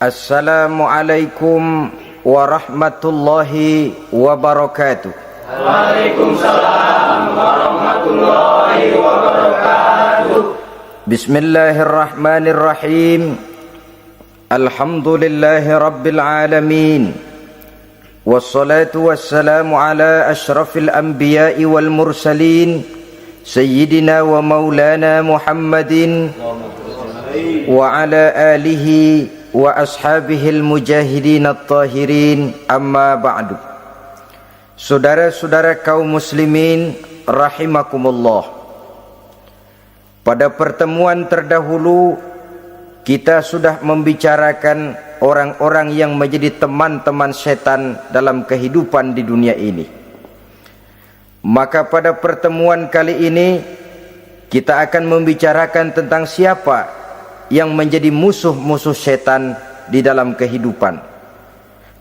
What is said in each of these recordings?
Assalamualaikum warahmatullahi wabarakatuh. Waalaikumsalam warahmatullahi wabarakatuh. Bismillahirrahmanirrahim. Alhamdulillahi rabbil alamin. Wassalatu wassalamu ala ashrafil anbiya'i wal mursalin, Sayyidina wa maulana Muhammadin wa ala alihi wa ashabihil mujahidin at-tahirin, amma ba'du. Saudara-saudara kaum muslimin rahimakumullah, pada pertemuan terdahulu kita sudah membicarakan orang-orang yang menjadi teman-teman setan dalam kehidupan di dunia ini. Maka pada pertemuan kali ini kita akan membicarakan tentang siapa yang menjadi musuh-musuh setan di dalam kehidupan.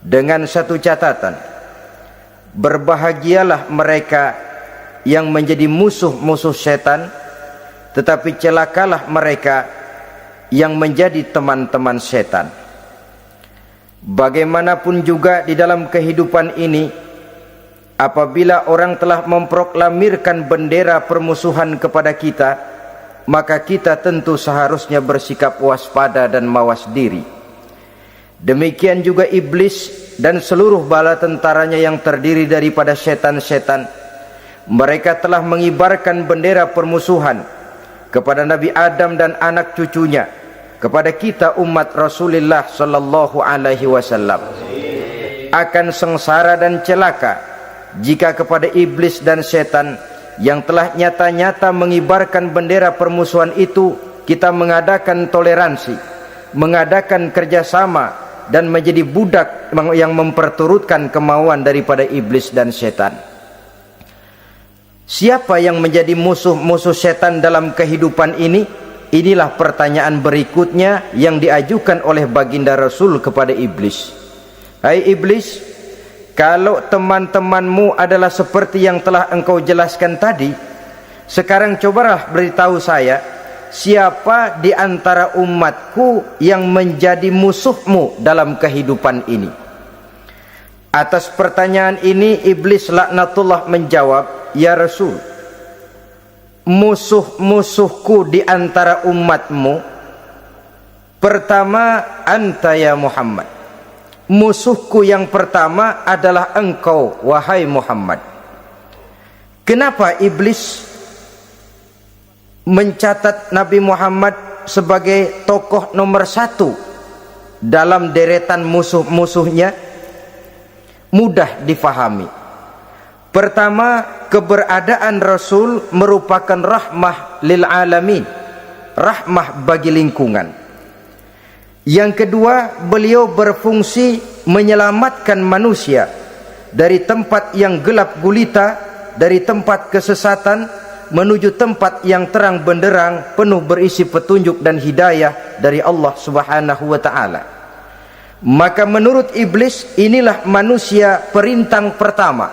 Dengan satu catatan, berbahagialah mereka yang menjadi musuh-musuh setan, tetapi celakalah mereka yang menjadi teman-teman setan. Bagaimanapun juga di dalam kehidupan ini, apabila orang telah memproklamirkan bendera permusuhan kepada kita, maka kita tentu seharusnya bersikap waspada dan mawas diri. Demikian juga iblis dan seluruh bala tentaranya yang terdiri daripada setan-setan. Mereka telah mengibarkan bendera permusuhan kepada Nabi Adam dan anak cucunya, kepada kita umat Rasulullah sallallahu alaihi wasallam. Akan sengsara dan celaka jika kepada iblis dan setan yang telah nyata-nyata mengibarkan bendera permusuhan itu kita mengadakan toleransi, mengadakan kerjasama, dan menjadi budak yang memperturutkan kemauan daripada iblis dan setan. Siapa yang menjadi musuh-musuh setan dalam kehidupan ini? Inilah pertanyaan berikutnya yang diajukan oleh baginda Rasul kepada iblis. Hai iblis, kalau teman-temanmu adalah seperti yang telah engkau jelaskan tadi, sekarang cobalah beritahu saya, siapa di antara umatku yang menjadi musuhmu dalam kehidupan ini? Atas pertanyaan ini iblis laknatullah menjawab, ya Rasul, musuh-musuhku di antara umatmu, pertama anta ya Muhammad. Musuhku yang pertama adalah engkau, wahai Muhammad. Kenapa iblis mencatat Nabi Muhammad sebagai tokoh nomor satu dalam deretan musuh-musuhnya? Mudah difahami. Pertama, keberadaan Rasul merupakan rahmah lil alamin, rahmah bagi lingkungan. Yang kedua, beliau berfungsi menyelamatkan manusia dari tempat yang gelap gulita, dari tempat kesesatan menuju tempat yang terang benderang, penuh berisi petunjuk dan hidayah dari Allah Subhanahu wa taala. Maka menurut iblis, inilah manusia perintang pertama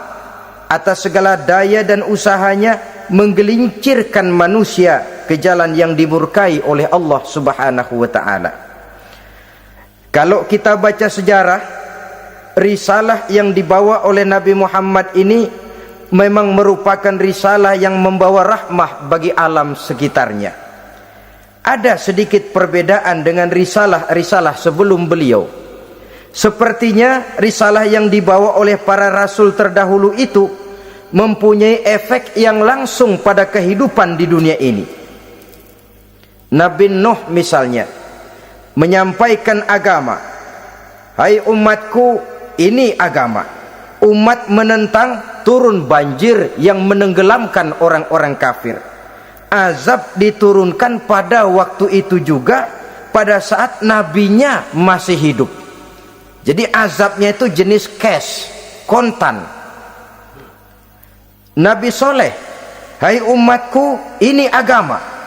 atas segala daya dan usahanya menggelincirkan manusia ke jalan yang dimurkai oleh Allah Subhanahu wa taala. Kalau kita baca sejarah, risalah yang dibawa oleh Nabi Muhammad ini memang merupakan risalah yang membawa rahmah bagi alam sekitarnya. Ada sedikit perbedaan dengan risalah-risalah sebelum beliau. Sepertinya risalah yang dibawa oleh para rasul terdahulu itu mempunyai efek yang langsung pada kehidupan di dunia ini. Nabi Nuh misalnya menyampaikan agama, hai umatku, ini agama. Umat menentang, turun banjir yang menenggelamkan orang-orang kafir. Azab diturunkan pada waktu itu juga, pada saat nabinya masih hidup. Jadi azabnya itu jenis cash, kontan. Nabi Soleh, hai umatku, ini agama.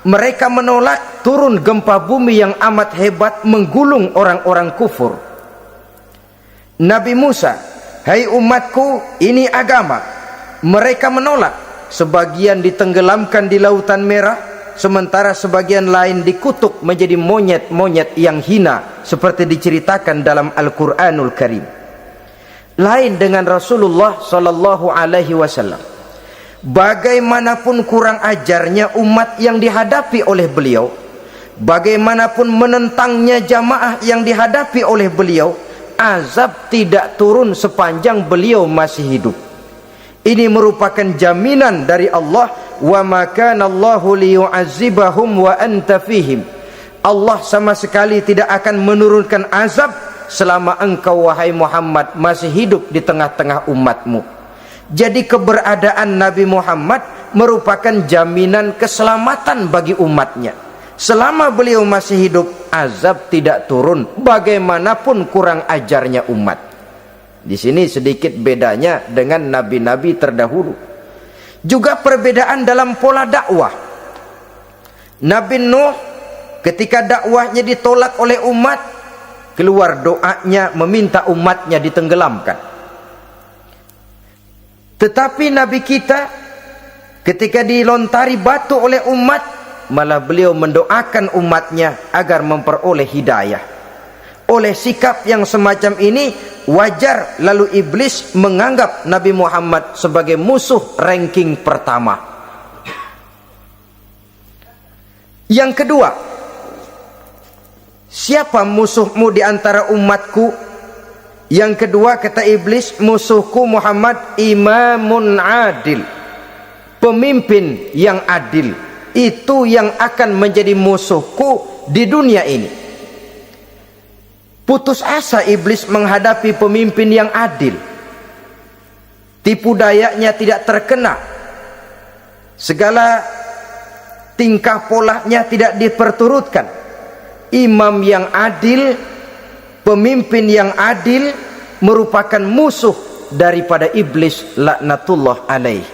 Mereka menolak, turun gempa bumi yang amat hebat menggulung orang-orang kufur. Nabi Musa, hai umatku, ini agama. Mereka menolak, sebagian ditenggelamkan di Lautan Merah, sementara sebagian lain dikutuk menjadi monyet-monyet yang hina seperti diceritakan dalam Al-Qur'anul Karim. Lain dengan Rasulullah sallallahu alaihi wasallam. Bagaimanapun kurang ajarnya umat yang dihadapi oleh beliau, bagaimanapun menentangnya jamaah yang dihadapi oleh beliau, azab tidak turun sepanjang beliau masih hidup. Ini merupakan jaminan dari Allah, wa ma kana Allahu liyu'azzibahum wa anta fihim. Allah sama sekali tidak akan menurunkan azab selama engkau wahai Muhammad masih hidup di tengah-tengah umatmu. Jadi keberadaan Nabi Muhammad merupakan jaminan keselamatan bagi umatnya. Selama beliau masih hidup, azab tidak turun bagaimanapun kurang ajarnya umat. Di sini sedikit bedanya dengan nabi-nabi terdahulu. Juga perbedaan dalam pola dakwah. Nabi Nuh ketika dakwahnya ditolak oleh umat, keluar doanya meminta umatnya ditenggelamkan. Tetapi Nabi kita ketika dilontari batu oleh umat, malah beliau mendoakan umatnya agar memperoleh hidayah. Oleh sikap yang semacam ini, wajar lalu iblis menganggap Nabi Muhammad sebagai musuh ranking pertama. Yang kedua, siapa musuhmu di antara umatku? Yang kedua kata iblis, musuhku Muhammad imamun adil, pemimpin yang adil. Itu yang akan menjadi musuhku di dunia ini. Putus asa iblis menghadapi pemimpin yang adil. Tipu dayanya tidak terkena, segala tingkah polanya tidak diperturutkan. Imam yang adil, pemimpin yang adil merupakan musuh daripada iblis laknatullah alaih.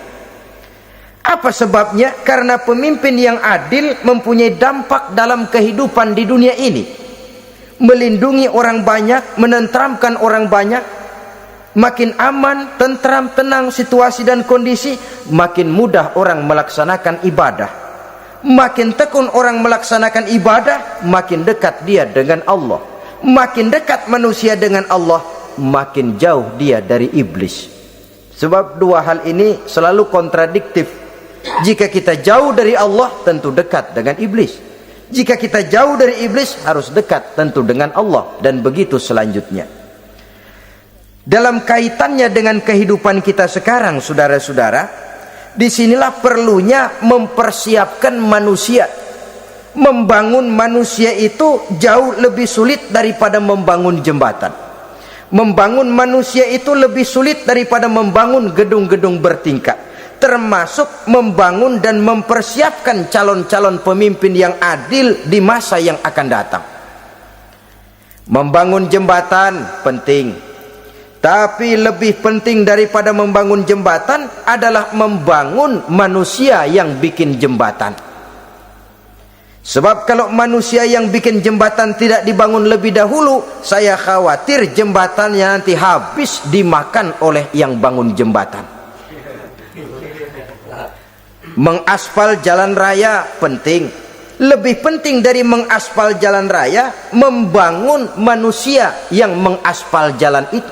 Apa sebabnya? Karena pemimpin yang adil mempunyai dampak dalam kehidupan di dunia ini. Melindungi orang banyak, menenteramkan orang banyak. Makin aman, tentram, tenang situasi dan kondisi, makin mudah orang melaksanakan ibadah. Makin tekun orang melaksanakan ibadah, makin dekat dia dengan Allah. Makin dekat manusia dengan Allah, makin jauh dia dari iblis. Sebab dua hal ini selalu kontradiktif. Jika kita jauh dari Allah, tentu dekat dengan iblis. Jika kita jauh dari iblis, harus dekat tentu dengan Allah, dan begitu selanjutnya. Dalam kaitannya dengan kehidupan kita sekarang, saudara-saudara, disinilah perlunya mempersiapkan manusia. Membangun manusia itu jauh lebih sulit daripada membangun jembatan. Membangun manusia itu lebih sulit daripada membangun gedung-gedung bertingkat. Termasuk membangun dan mempersiapkan calon-calon pemimpin yang adil di masa yang akan datang. Membangun jembatan penting, tapi lebih penting daripada membangun jembatan adalah membangun manusia yang bikin jembatan. Sebab kalau manusia yang bikin jembatan tidak dibangun lebih dahulu, saya khawatir jembatannya nanti habis dimakan oleh yang bangun jembatan. Mengaspal jalan raya penting. Lebih penting dari mengaspal jalan raya, membangun manusia yang mengaspal jalan itu.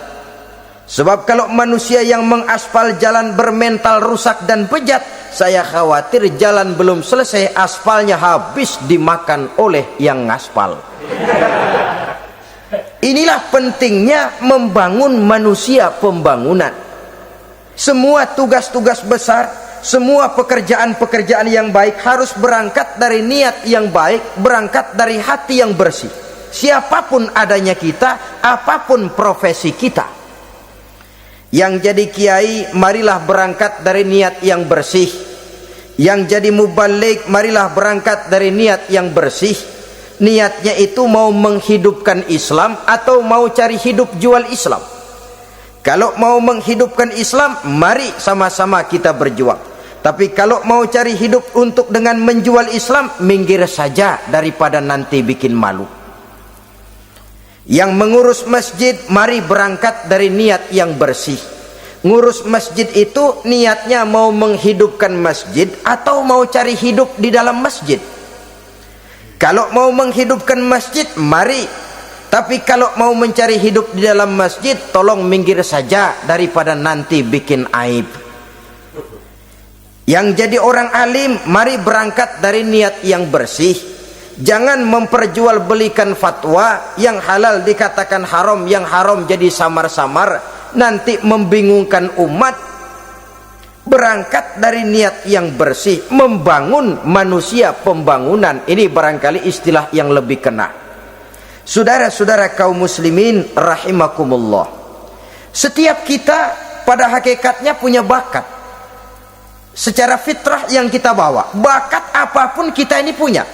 Sebab kalau manusia yang mengaspal jalan bermental rusak dan bejat, saya khawatir jalan belum selesai, aspalnya habis dimakan oleh yang ngaspal. Inilah pentingnya membangun manusia pembangunan. Semua tugas-tugas besar, semua pekerjaan-pekerjaan yang baik harus berangkat dari niat yang baik, berangkat dari hati yang bersih. Siapapun adanya kita, apapun profesi kita. Yang jadi kiai, marilah berangkat dari niat yang bersih. Yang jadi mubaligh, marilah berangkat dari niat yang bersih. Niatnya itu mau menghidupkan Islam atau mau cari hidup jual Islam. Kalau mau menghidupkan Islam, mari sama-sama kita berjuang. Tapi kalau mau cari hidup untuk dengan menjual Islam, minggir saja daripada nanti bikin malu. Yang mengurus masjid, mari berangkat dari niat yang bersih. Ngurus masjid itu niatnya mau menghidupkan masjid atau mau cari hidup di dalam masjid. Kalau mau menghidupkan masjid, mari. Tapi kalau mau mencari hidup di dalam masjid, tolong minggir saja daripada nanti bikin aib. Yang jadi orang alim, mari berangkat dari niat yang bersih. Jangan memperjualbelikan fatwa, yang halal dikatakan haram, yang haram jadi samar-samar, nanti membingungkan umat. Berangkat dari niat yang bersih, membangun manusia, pembangunan. Ini barangkali istilah yang lebih kena. Saudara-saudara kaum muslimin rahimakumullah, setiap kita pada hakikatnya punya bakat secara fitrah yang kita bawa. Bakat apapun kita ini punya.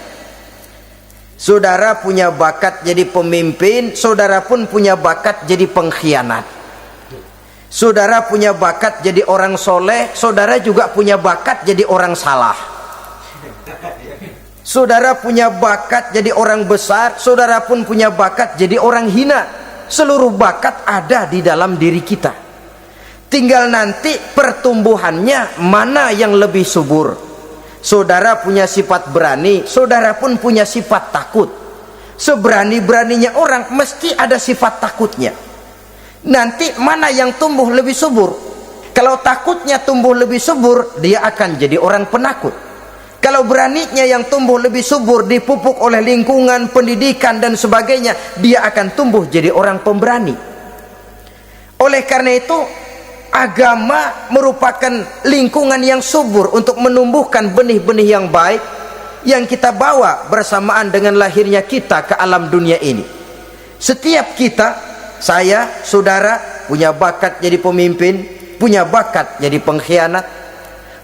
Saudara punya bakat jadi pemimpin, saudara pun punya bakat jadi pengkhianat. Saudara punya bakat jadi orang soleh, saudara juga punya bakat jadi orang salah. Saudara punya bakat jadi orang besar, saudara pun punya bakat jadi orang hina. Seluruh bakat ada di dalam diri kita. Tinggal nanti pertumbuhannya mana yang lebih subur. Saudara punya sifat berani, saudara pun punya sifat takut. Seberani-beraninya orang mesti ada sifat takutnya. Nanti mana yang tumbuh lebih subur? Kalau takutnya tumbuh lebih subur, dia akan jadi orang penakut. Kalau beraninya yang tumbuh lebih subur, dipupuk oleh lingkungan, pendidikan dan sebagainya, dia akan tumbuh jadi orang pemberani. Oleh karena itu, agama merupakan lingkungan yang subur untuk menumbuhkan benih-benih yang baik yang kita bawa bersamaan dengan lahirnya kita ke alam dunia ini. Setiap kita, saya, saudara, punya bakat jadi pemimpin, punya bakat jadi pengkhianat,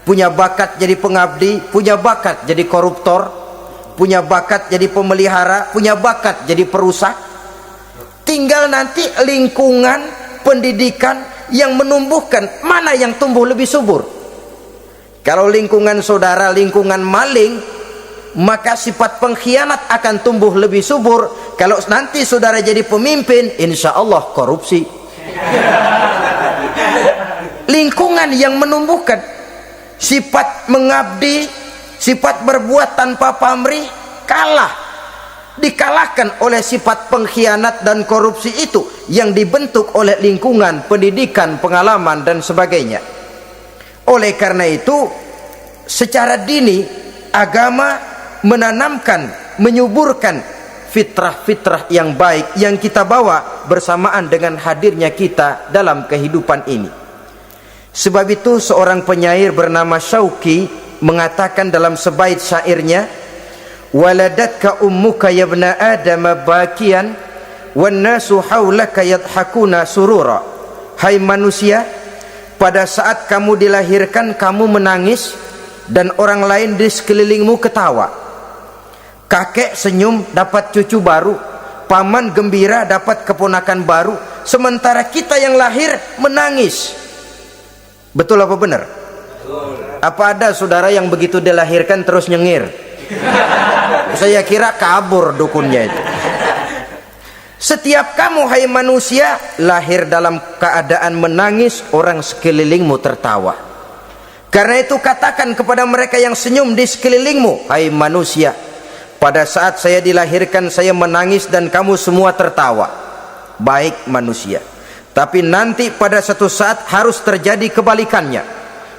punya bakat jadi pengabdi, punya bakat jadi koruptor, punya bakat jadi pemelihara, punya bakat jadi perusak. Tinggal nanti lingkungan, pendidikan yang menumbuhkan mana yang tumbuh lebih subur. Kalau lingkungan saudara lingkungan maling, maka sifat pengkhianat akan tumbuh lebih subur. Kalau nanti saudara jadi pemimpin, insya Allah korupsi. Lingkungan yang menumbuhkan sifat mengabdi, sifat berbuat tanpa pamrih, dikalahkan oleh sifat pengkhianat dan korupsi itu yang dibentuk oleh lingkungan, pendidikan, pengalaman dan sebagainya. Oleh karena itu, secara dini agama menanamkan, menyuburkan fitrah-fitrah yang baik yang kita bawa bersamaan dengan hadirnya kita dalam kehidupan ini. Sebab itu seorang penyair bernama Syauqi mengatakan dalam sebaik syairnya, waladatka ummuka ya ibna adam bakian wan nasu haulaka yadhakuna surura. Hai manusia, pada saat kamu dilahirkan kamu menangis dan orang lain di sekelilingmu ketawa. Kakek senyum dapat cucu baru, paman gembira dapat keponakan baru, sementara kita yang lahir menangis. Betul apa benar? Apa ada saudara yang begitu dilahirkan terus nyengir? Saya kira kabur dukunnya itu. Setiap kamu hai manusia lahir dalam keadaan menangis, orang sekelilingmu tertawa. Karena itu katakan kepada mereka yang senyum di sekelilingmu, hai manusia, pada saat saya dilahirkan saya menangis dan kamu semua tertawa. Baik manusia, tapi nanti pada satu saat harus terjadi kebalikannya.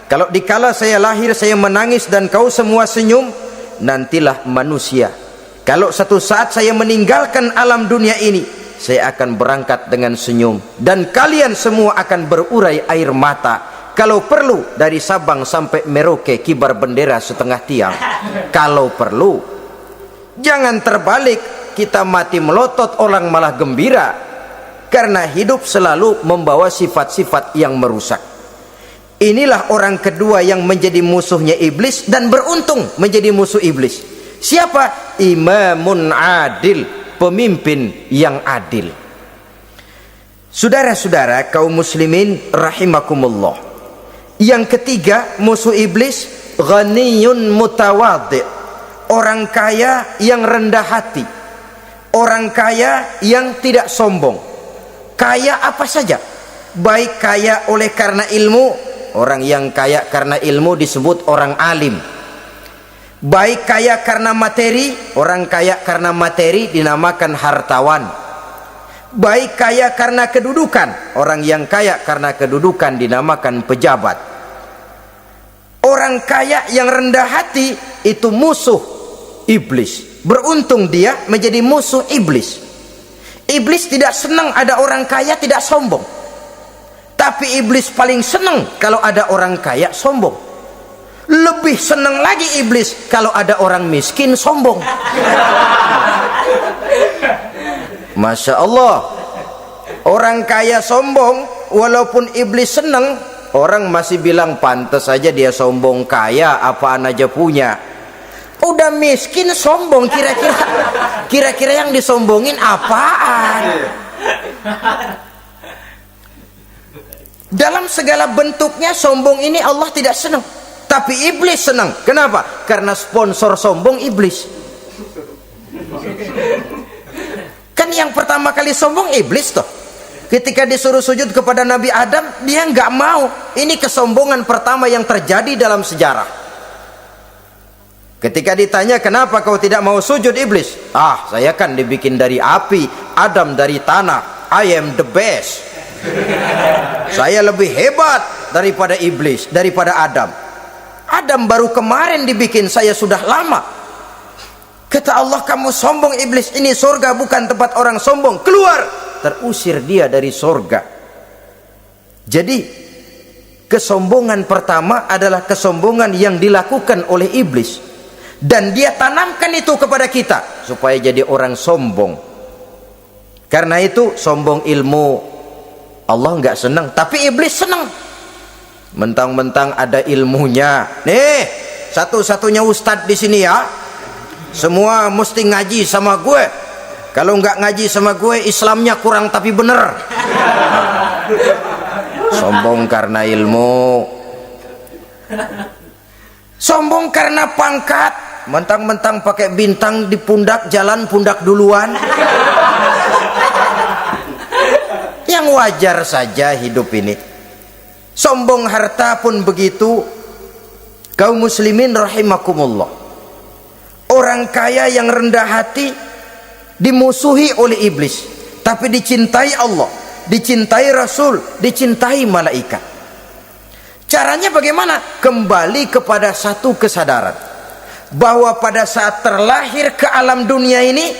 Kalau dikala saya lahir saya menangis dan kau semua senyum, nantilah manusia, kalau satu saat saya meninggalkan alam dunia ini, saya akan berangkat dengan senyum dan kalian semua akan berurai air mata. Kalau perlu dari Sabang sampai Merauke kibar bendera setengah tiang. Kalau perlu, jangan terbalik, kita mati melotot orang malah gembira. Karena hidup selalu membawa sifat-sifat yang merusak. Inilah orang kedua yang menjadi musuhnya iblis dan beruntung menjadi musuh iblis. Siapa? Imamun adil, pemimpin yang adil. Saudara-saudara kaum muslimin rahimakumullah. Yang ketiga musuh iblis, ghaniyun mutawadhi, orang kaya yang rendah hati, orang kaya yang tidak sombong. Kaya apa saja, baik kaya oleh karena ilmu, orang yang kaya karena ilmu disebut orang alim. Baik kaya karena materi, orang kaya karena materi dinamakan hartawan. Baik kaya karena kedudukan, orang yang kaya karena kedudukan dinamakan pejabat. Orang kaya yang rendah hati itu musuh iblis. Beruntung dia menjadi musuh iblis. Iblis tidak senang ada orang kaya tidak sombong. Tapi iblis paling senang kalau ada orang kaya sombong. Lebih senang lagi iblis kalau ada orang miskin sombong. Masya Allah. Orang kaya sombong, walaupun iblis senang, orang masih bilang pantas saja dia sombong, kaya apaan aja punya. Udah miskin sombong, kira-kira yang disombongin apaan? Dalam segala bentuknya sombong ini Allah tidak senang. Tapi iblis senang. Kenapa? Karena sponsor sombong iblis. Kan yang pertama kali sombong iblis toh. Ketika disuruh sujud kepada Nabi Adam, dia nggak mau. Ini kesombongan pertama yang terjadi dalam sejarah. Ketika ditanya kenapa kau tidak mau sujud iblis? Ah, saya kan dibikin dari api, Adam dari tanah. I am the best. Saya lebih hebat daripada iblis, daripada Adam. Adam baru kemarin dibikin, saya sudah lama. Kata Allah, kamu sombong iblis, ini surga bukan tempat orang sombong, keluar. Terusir dia dari surga. Jadi kesombongan pertama adalah kesombongan yang dilakukan oleh iblis, dan dia tanamkan itu kepada kita supaya jadi orang sombong. Karena itu sombong ilmu Allah nggak senang, tapi iblis senang. Mentang-mentang ada ilmunya. Nih, satu-satunya ustadz di sini ya. Semua mesti ngaji sama gue. Kalau nggak ngaji sama gue, Islamnya kurang tapi bener. Sombong karena ilmu. Sombong karena pangkat. Mentang-mentang pakai bintang di pundak, jalan pundak duluan. Yang wajar saja hidup ini. Sombong harta pun begitu. Kaum muslimin rahimakumullah. Orang kaya yang rendah hati dimusuhi oleh iblis, tapi dicintai Allah, dicintai Rasul, dicintai malaikat. Caranya bagaimana? Kembali kepada satu kesadaran bahwa pada saat terlahir ke alam dunia ini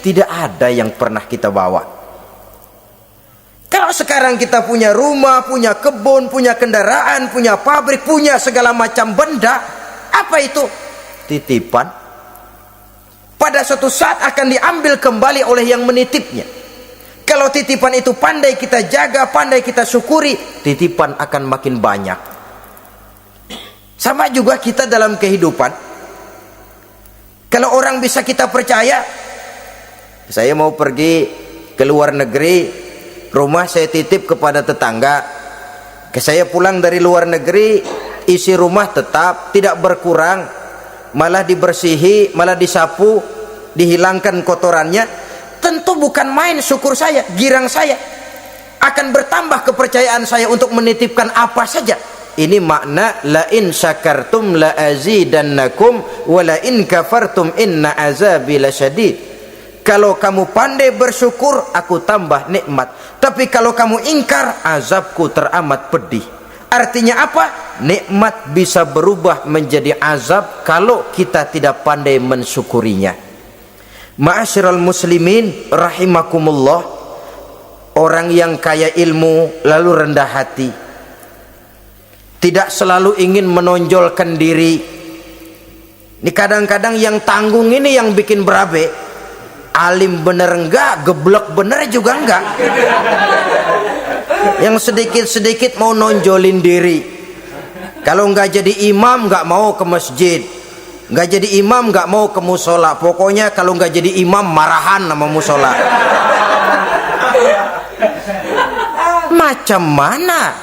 tidak ada yang pernah kita bawa. Kalau sekarang kita punya rumah, punya kebun, punya kendaraan, punya pabrik, punya segala macam benda, apa itu? Titipan. Pada suatu saat akan diambil kembali oleh yang menitipnya. Kalau titipan itu pandai kita jaga, pandai kita syukuri, titipan akan makin banyak. Sama juga kita dalam kehidupan. Kalau orang bisa kita percaya, saya mau pergi ke luar negeri, rumah saya titip kepada tetangga. Saya pulang dari luar negeri, isi rumah tetap tidak berkurang, malah dibersihi, malah disapu, dihilangkan kotorannya. Tentu bukan main syukur saya, girang saya. Akan bertambah kepercayaan saya untuk menitipkan apa saja. Ini makna la in syakartum la azidannakum wa la in kafartum inna azabi lasyadid. Kalau kamu pandai bersyukur, aku tambah nikmat. Tapi kalau kamu ingkar, azabku teramat pedih. Artinya apa? Nikmat bisa berubah menjadi azab kalau kita tidak pandai mensyukurinya. Ma'asyiral muslimin rahimakumullah. Orang yang kaya ilmu lalu rendah hati, tidak selalu ingin menonjolkan diri. Ini kadang-kadang yang tanggung ini yang bikin berabe. Alim bener enggak, geblek bener juga enggak. Yang sedikit-sedikit mau nonjolin diri. Kalau enggak jadi imam enggak mau ke masjid, enggak jadi imam enggak mau ke musola. Pokoknya kalau enggak jadi imam marahan sama musola. Macam mana?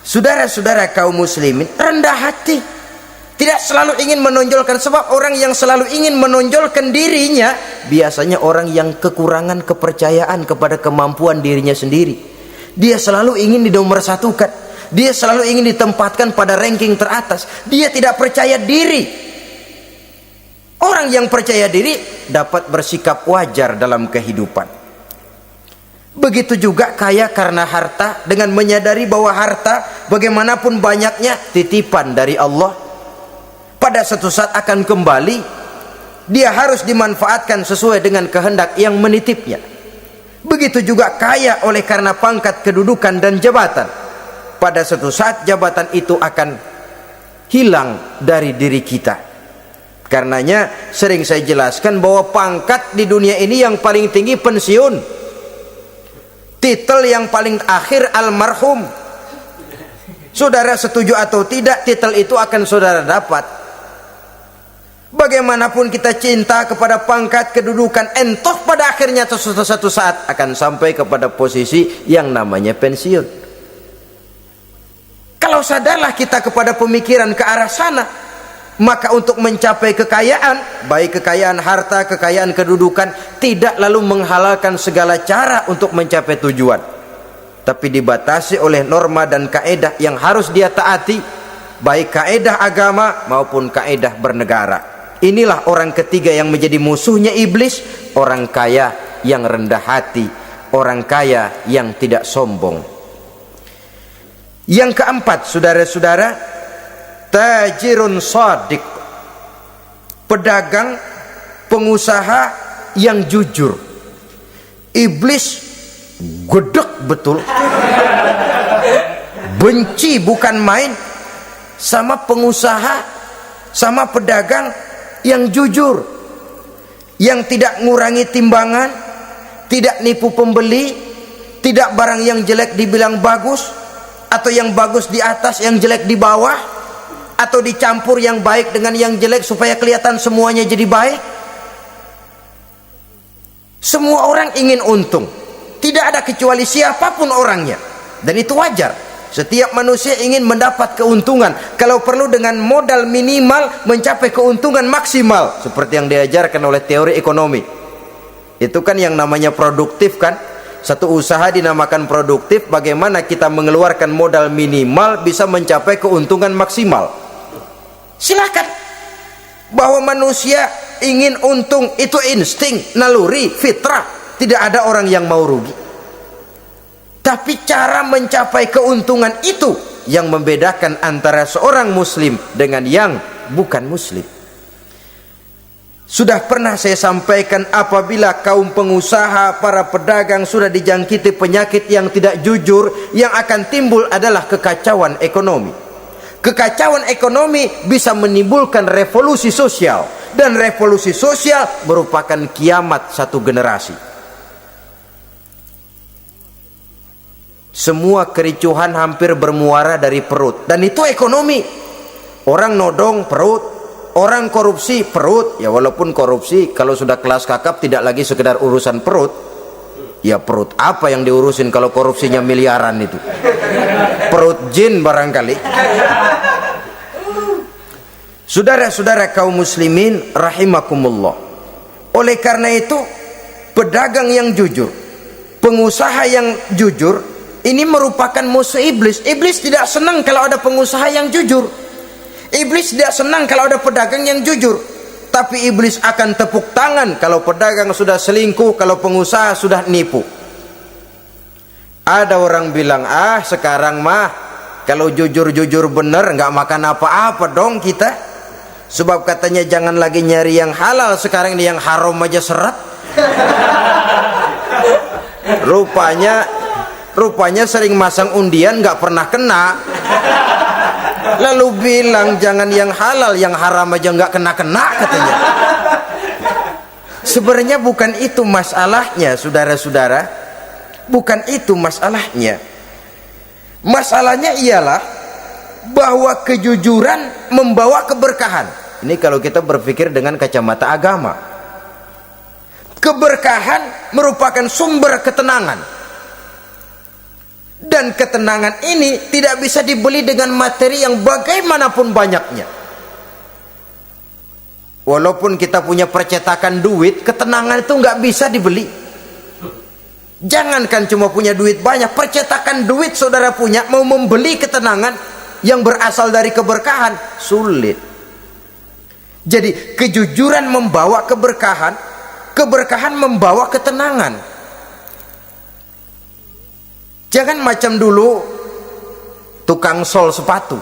Saudara-saudara kaum muslimin, rendah hati. Tidak selalu ingin menonjolkan, sebab orang yang selalu ingin menonjolkan dirinya biasanya orang yang kekurangan kepercayaan kepada kemampuan dirinya sendiri. Dia selalu ingin dinomorsatukan. Dia selalu ingin ditempatkan pada ranking teratas. Dia tidak percaya diri. Orang yang percaya diri dapat bersikap wajar dalam kehidupan. Begitu juga kaya karena harta, dengan menyadari bahwa harta bagaimanapun banyaknya titipan dari Allah. Pada suatu saat akan kembali. Dia harus dimanfaatkan sesuai dengan kehendak yang menitipnya. Begitu juga kaya oleh karena pangkat, kedudukan, dan jabatan. Pada suatu saat jabatan itu akan hilang dari diri kita. Karenanya sering saya jelaskan bahwa pangkat di dunia ini yang paling tinggi pensiun. Titel yang paling akhir almarhum. Saudara setuju atau tidak, titel itu akan saudara dapat. Bagaimanapun kita cinta kepada pangkat, kedudukan, entah pada akhirnya suatu saat akan sampai kepada posisi yang namanya pensiun. Kalau sadarlah kita kepada pemikiran ke arah sana, maka untuk mencapai kekayaan, baik kekayaan harta, kekayaan kedudukan, tidak lalu menghalalkan segala cara untuk mencapai tujuan, tapi dibatasi oleh norma dan kaedah yang harus dia taati, baik kaedah agama maupun kaedah bernegara. Inilah orang ketiga yang menjadi musuhnya iblis, orang kaya yang rendah hati, orang kaya yang tidak sombong. Yang keempat, saudara-saudara, tajirun shadiq, pedagang, pengusaha yang jujur. Iblis gedek betul, benci bukan main sama pengusaha, sama pedagang yang jujur, yang tidak ngurangi timbangan, tidak nipu pembeli, tidak barang yang jelek dibilang bagus, atau yang bagus di atas, yang jelek di bawah, atau dicampur yang baik dengan yang jelek supaya kelihatan semuanya jadi baik. Semua orang ingin untung, tidak ada kecuali siapapun orangnya, dan itu wajar. Setiap manusia ingin mendapat keuntungan, kalau perlu dengan modal minimal mencapai keuntungan maksimal, seperti yang diajarkan oleh teori ekonomi. Itu kan yang namanya produktif kan. Satu usaha dinamakan produktif, bagaimana kita mengeluarkan modal minimal bisa mencapai keuntungan maksimal. Silakan. Bahwa manusia ingin untung itu insting, naluri, fitrah. Tidak ada orang yang mau rugi. Tapi cara mencapai keuntungan itu yang membedakan antara seorang muslim dengan yang bukan muslim. Sudah pernah saya sampaikan, apabila kaum pengusaha, para pedagang sudah dijangkiti penyakit yang tidak jujur, yang akan timbul adalah kekacauan ekonomi. Kekacauan ekonomi bisa menimbulkan revolusi sosial, dan revolusi sosial merupakan kiamat satu generasi. Semua kericuhan hampir bermuara dari perut, dan itu ekonomi. Orang nodong perut, orang korupsi perut. Ya walaupun korupsi kalau sudah kelas kakap tidak lagi sekedar urusan perut. Ya perut apa yang diurusin kalau korupsinya miliaran itu? Perut jin barangkali. Saudara-saudara kaum muslimin rahimakumullah. Oleh karena itu, pedagang yang jujur, pengusaha yang jujur, ini merupakan musuh iblis. Iblis tidak senang kalau ada pengusaha yang jujur. Iblis tidak senang kalau ada pedagang yang jujur. Tapi iblis akan tepuk tangan kalau pedagang sudah selingkuh, kalau pengusaha sudah nipu. Ada orang bilang, sekarang mah kalau jujur-jujur bener nggak makan apa-apa dong kita. Sebab katanya jangan lagi nyari yang halal, sekarang ini yang haram aja seret. Rupanya sering masang undian nggak pernah kena. Lalu bilang jangan yang halal, yang haram aja nggak kena-kena katanya. Sebenarnya bukan itu masalahnya, saudara-saudara. Bukan itu masalahnya. Masalahnya ialah bahwa kejujuran membawa keberkahan. Ini kalau kita berpikir dengan kacamata agama. Keberkahan merupakan sumber ketenangan. Dan ketenangan ini tidak bisa dibeli dengan materi yang bagaimanapun banyaknya. Walaupun kita punya percetakan duit, ketenangan itu nggak bisa dibeli. Jangankan cuma punya duit banyak, percetakan duit saudara punya, mau membeli ketenangan yang berasal dari keberkahan, sulit. Jadi kejujuran membawa keberkahan, keberkahan membawa ketenangan. Jangan macam dulu tukang sol sepatu,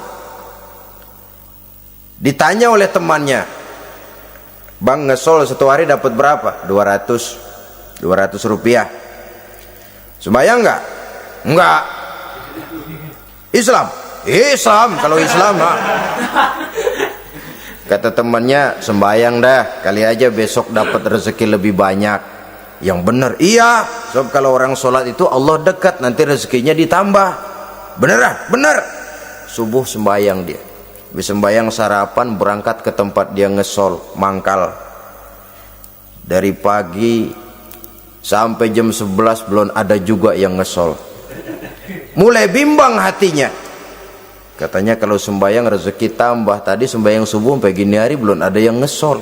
ditanya oleh temannya, "Bang, ngesol satu hari dapat berapa?" 200 rupiah. Sembayang enggak? Enggak. Islam? Islam, kalau Islam mah. Kata temannya, "Sembayang dah, kali aja besok dapat rezeki lebih banyak." Yang benar, iya, sebab kalau orang sholat itu Allah dekat, nanti rezekinya ditambah. Beneran? Bener. Subuh sembayang dia, habis sembayang sarapan berangkat ke tempat dia ngesol, mangkal. Dari pagi sampai jam 11 belum ada juga yang ngesol. Mulai bimbang hatinya. Katanya kalau sembayang rezeki tambah, tadi sembayang subuh sampai gini hari belum ada yang ngesol.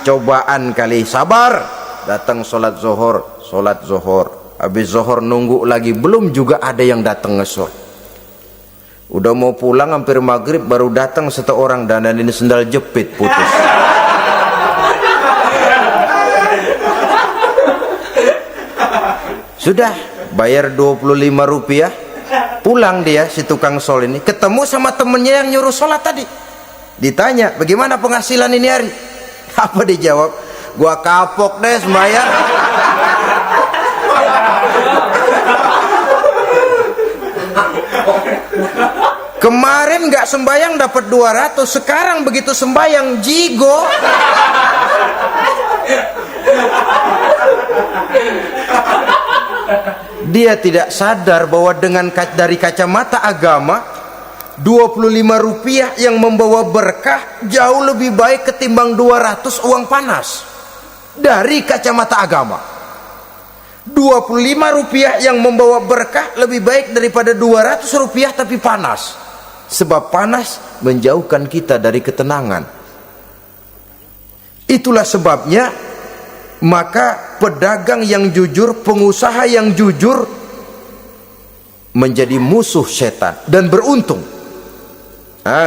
Cobaan kali, sabar. Datang sholat zohor, habis zohor nunggu lagi, belum juga ada yang datang ngesol. Udah mau pulang hampir maghrib, baru datang satu orang dandanin sendal jepit putus. Sudah bayar 25 rupiah, pulang dia si tukang sol ini, ketemu sama temennya yang nyuruh sholat tadi. Ditanya, "Bagaimana penghasilan ini hari?" Apa dijawab? "Gua kapok deh sembahyang." Kemarin nggak sembahyang dapat 200, sekarang begitu sembahyang jigo. Dia tidak sadar bahwa dari kacamata agama, 25 rupiah yang membawa berkah jauh lebih baik ketimbang 200 uang panas. Dari kacamata agama, 25 rupiah yang membawa berkah lebih baik daripada 200 rupiah tapi panas. Sebab panas menjauhkan kita dari ketenangan. Itulah sebabnya maka pedagang yang jujur, pengusaha yang jujur menjadi musuh setan dan beruntung.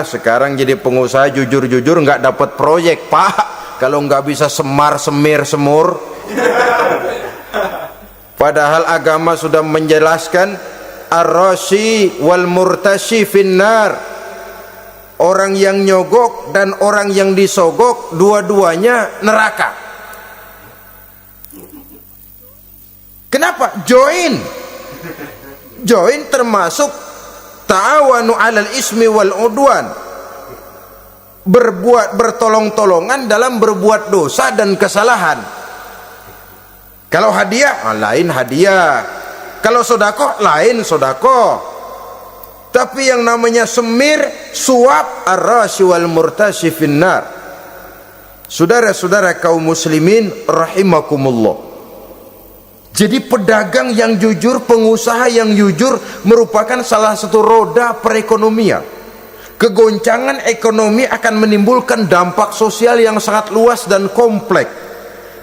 Sekarang jadi pengusaha jujur-jujur nggak dapat proyek, Pak. Kalau nggak bisa semur. Padahal agama sudah menjelaskan ar-rashi wal murtashi finnar. Orang yang nyogok dan orang yang disogok dua-duanya neraka. Kenapa? Join termasuk ta'awanu 'alal ismi wal udwan. Bertolong-tolongan dalam berbuat dosa dan kesalahan. Kalau hadiah, lain hadiah. Kalau sedekah, lain sedekah. Tapi yang namanya semir, suap, ar-rashi wal murtashi finnar. Saudara-saudara kaum muslimin rahimakumullah. Jadi pedagang yang jujur, pengusaha yang jujur merupakan salah satu roda perekonomian. Kegoncangan ekonomi akan menimbulkan dampak sosial yang sangat luas dan kompleks,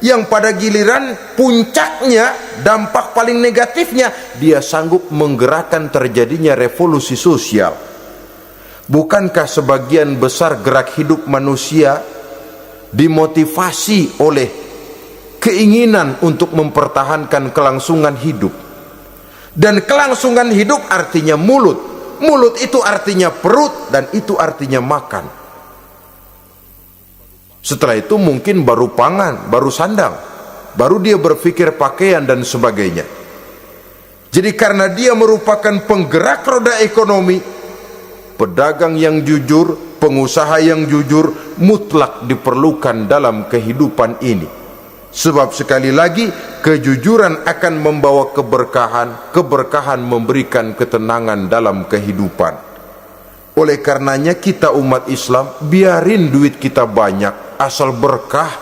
yang pada giliran puncaknya, dampak paling negatifnya, dia sanggup menggerakkan terjadinya revolusi sosial. Bukankah sebagian besar gerak hidup manusia dimotivasi oleh keinginan untuk mempertahankan kelangsungan hidup? Dan kelangsungan hidup artinya mulut. Mulut itu artinya perut, dan itu artinya makan. Setelah itu mungkin baru pangan, baru sandang, baru dia berpikir pakaian dan sebagainya. Jadi karena dia merupakan penggerak roda ekonomi, pedagang yang jujur, pengusaha yang jujur mutlak diperlukan dalam kehidupan ini. Sebab sekali lagi, kejujuran akan membawa keberkahan, keberkahan memberikan ketenangan dalam kehidupan. Oleh karenanya kita umat Islam, biarin duit kita banyak, asal berkah.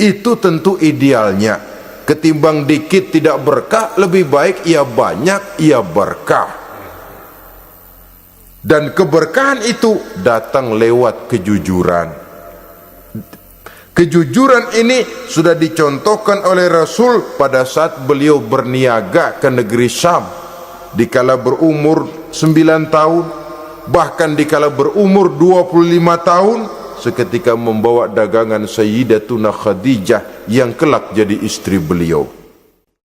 Itu tentu idealnya. Ketimbang dikit tidak berkah, lebih baik ia banyak, ia berkah. Dan keberkahan itu datang lewat kejujuran. Kejujuran ini sudah dicontohkan oleh Rasul pada saat beliau berniaga ke negeri Syam dikala berumur 9 tahun, bahkan dikala berumur 25 tahun seketika membawa dagangan Sayyidatuna Khadijah yang kelak jadi istri beliau.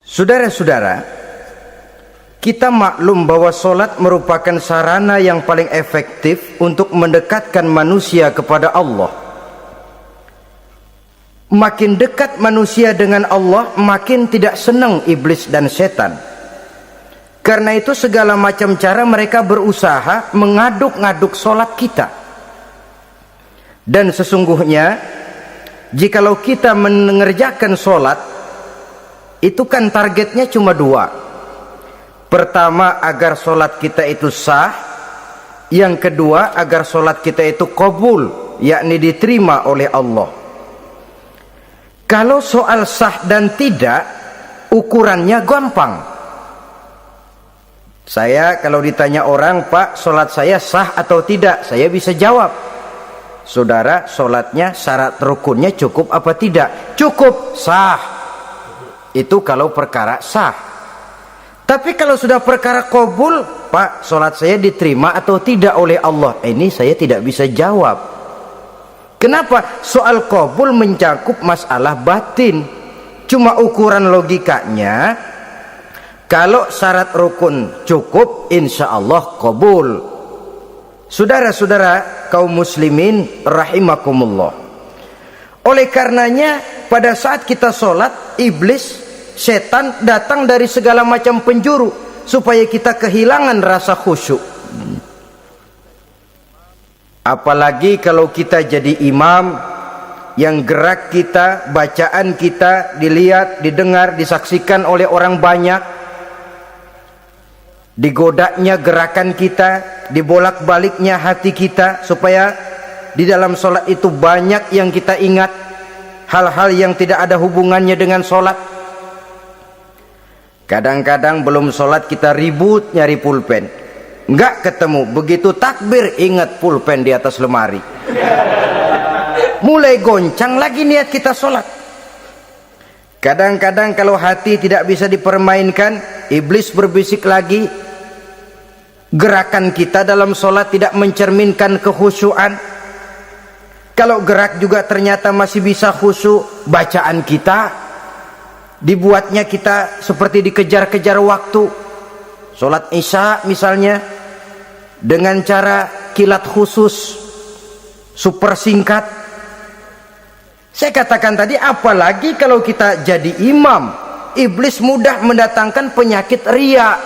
Saudara-saudara, kita maklum bahwa solat merupakan sarana yang paling efektif untuk mendekatkan manusia kepada Allah. Makin dekat manusia dengan Allah, makin tidak senang iblis dan setan. Karena itu segala macam cara mereka berusaha mengaduk-ngaduk solat kita. Dan sesungguhnya jikalau kita mengerjakan solat, itu kan targetnya cuma 2. Pertama, agar solat kita itu sah. Yang kedua, agar solat kita itu qabul, yakni diterima oleh Allah. Kalau soal sah dan tidak, ukurannya gampang. Saya kalau ditanya orang, Pak, solat saya sah atau tidak? Saya bisa jawab. Saudara, solatnya syarat rukunnya cukup apa tidak? Cukup, sah. Itu kalau perkara sah. Tapi kalau sudah perkara qabul, Pak, solat saya diterima atau tidak oleh Allah? Ini saya tidak bisa jawab. Kenapa? Soal qabul mencakup masalah batin. Cuma ukuran logikanya, kalau syarat rukun cukup, insya Allah qabul. Saudara-saudara kaum muslimin rahimakumullah. Oleh karenanya pada saat kita sholat, iblis, setan datang dari segala macam penjuru supaya kita kehilangan rasa khusyuk. Apalagi kalau kita jadi imam yang gerak kita, bacaan kita dilihat, didengar, disaksikan oleh orang banyak, digodanya gerakan kita, dibolak-baliknya hati kita, supaya di dalam sholat itu banyak yang kita ingat, hal-hal yang tidak ada hubungannya dengan sholat. Kadang-kadang belum sholat kita ribut nyari pulpen, nggak ketemu, begitu takbir ingat pulpen di atas lemari, mulai goncang lagi niat kita sholat. Kadang-kadang kalau hati tidak bisa dipermainkan, iblis berbisik lagi, gerakan kita dalam sholat tidak mencerminkan kekhusyuan. Kalau gerak juga ternyata masih bisa khusyuk, bacaan kita dibuatnya kita seperti dikejar-kejar waktu. Sholat isya misalnya dengan cara kilat khusus, super singkat. Saya katakan tadi, apalagi kalau kita jadi imam, iblis mudah mendatangkan penyakit riya.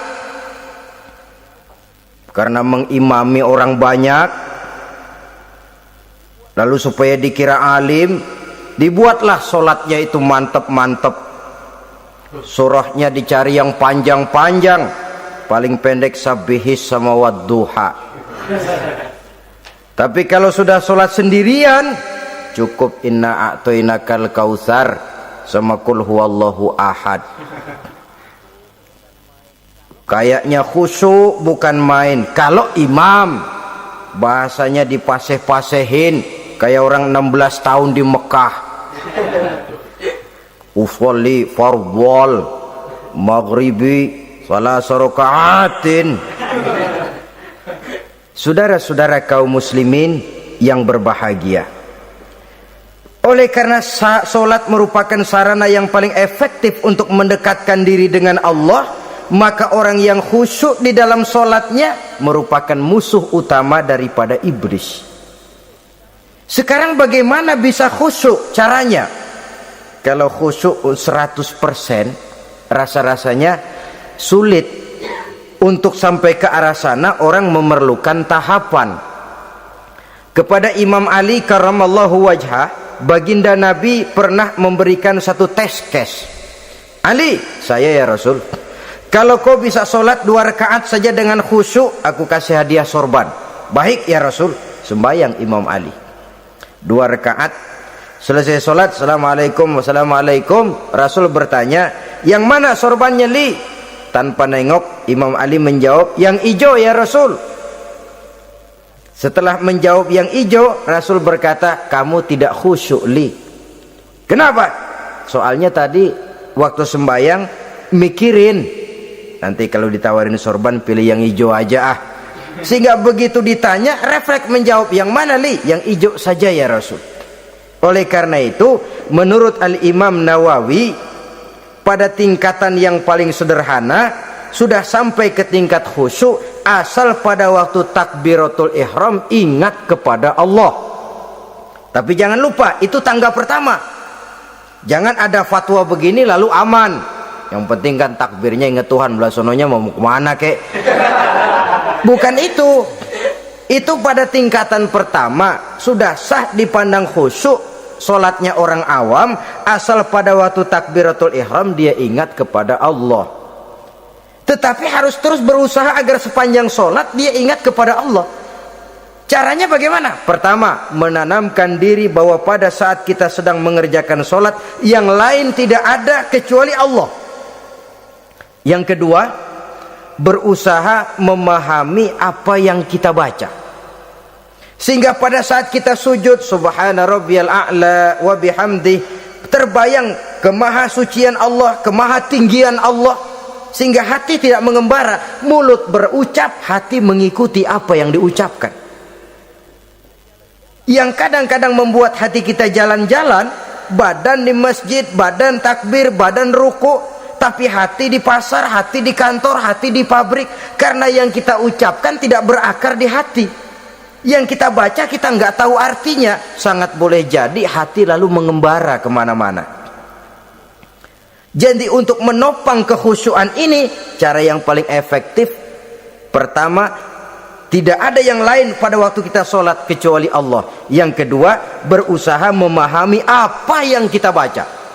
Karena mengimami orang banyak, lalu supaya dikira alim, dibuatlah sholatnya itu mantep-mantep. Surahnya dicari yang panjang-panjang, paling pendek sabihis sama wadduha. Tapi kalau sudah sholat sendirian, cukup inna a'toinakal kautsar sama kul huwallahu ahad. Kayaknya khusyuk bukan main. Kalau imam, bahasanya dipaseh-pasehin kayak orang 16 tahun di Mekah. Usolli fardhol maghribi salah sarokaatin. Saudara-saudara kaum muslimin yang berbahagia, oleh karena solat merupakan sarana yang paling efektif untuk mendekatkan diri dengan Allah, maka orang yang khusyuk di dalam solatnya merupakan musuh utama daripada iblis. Sekarang bagaimana bisa khusyuk? Caranya, kalau khusyuk 100%, rasa-rasanya sulit. Untuk sampai ke arah sana orang memerlukan tahapan. Kepada Imam Ali karramallahu wajhah, baginda Nabi pernah memberikan satu tes case. Ali, saya ya Rasul, kalau kau bisa sholat 2 rakaat saja dengan khusyuk, aku kasih hadiah sorban. Baik ya Rasul. Sembayang Imam Ali 2 rakaat, selesai sholat, assalamualaikum wassalamualaikum. Rasul bertanya, yang mana sorbannya Li? Tanpa nengok, Imam Ali menjawab, yang hijau ya Rasul. Setelah menjawab yang hijau, Rasul berkata, kamu tidak khusyuk Li. Kenapa? Soalnya tadi waktu sembahyang mikirin, nanti kalau ditawarin sorban pilih yang hijau aja ah. Sehingga begitu ditanya refleks menjawab, yang mana li? Yang hijau saja ya Rasul. Oleh karena itu menurut Al-Imam Nawawi, pada tingkatan yang paling sederhana sudah sampai ke tingkat khusyuk asal pada waktu takbiratul ihram ingat kepada Allah. Tapi jangan lupa itu tangga pertama. Jangan ada fatwa begini lalu aman. Yang penting kan takbirnya ingat Tuhan, belah sononya mau kemana kek. Bukan itu. Itu pada tingkatan pertama sudah sah dipandang khusyuk solatnya orang awam asal pada waktu takbiratul ihram dia ingat kepada Allah. Tetapi harus terus berusaha agar sepanjang solat dia ingat kepada Allah. Caranya bagaimana? Pertama, menanamkan diri bahwa pada saat kita sedang mengerjakan solat yang lain tidak ada kecuali Allah. Yang kedua, berusaha memahami apa yang kita baca, sehingga pada saat kita sujud subhana rabbiyal a'la wa bihamdi, terbayang kemahasucian Allah, kemahatinggian Allah, sehingga hati tidak mengembara, mulut berucap, hati mengikuti apa yang diucapkan. Yang kadang-kadang membuat hati kita jalan-jalan, badan di masjid, badan takbir, badan ruku, tapi hati di pasar, hati di kantor, hati di pabrik, karena yang kita ucapkan tidak berakar di hati. Yang kita baca kita nggak tahu artinya, sangat boleh jadi hati lalu mengembara kemana-mana. Jadi untuk menopang kekhusyuan ini, cara yang paling efektif, pertama, tidak ada yang lain pada waktu kita sholat kecuali Allah. Yang kedua, berusaha memahami apa yang kita baca.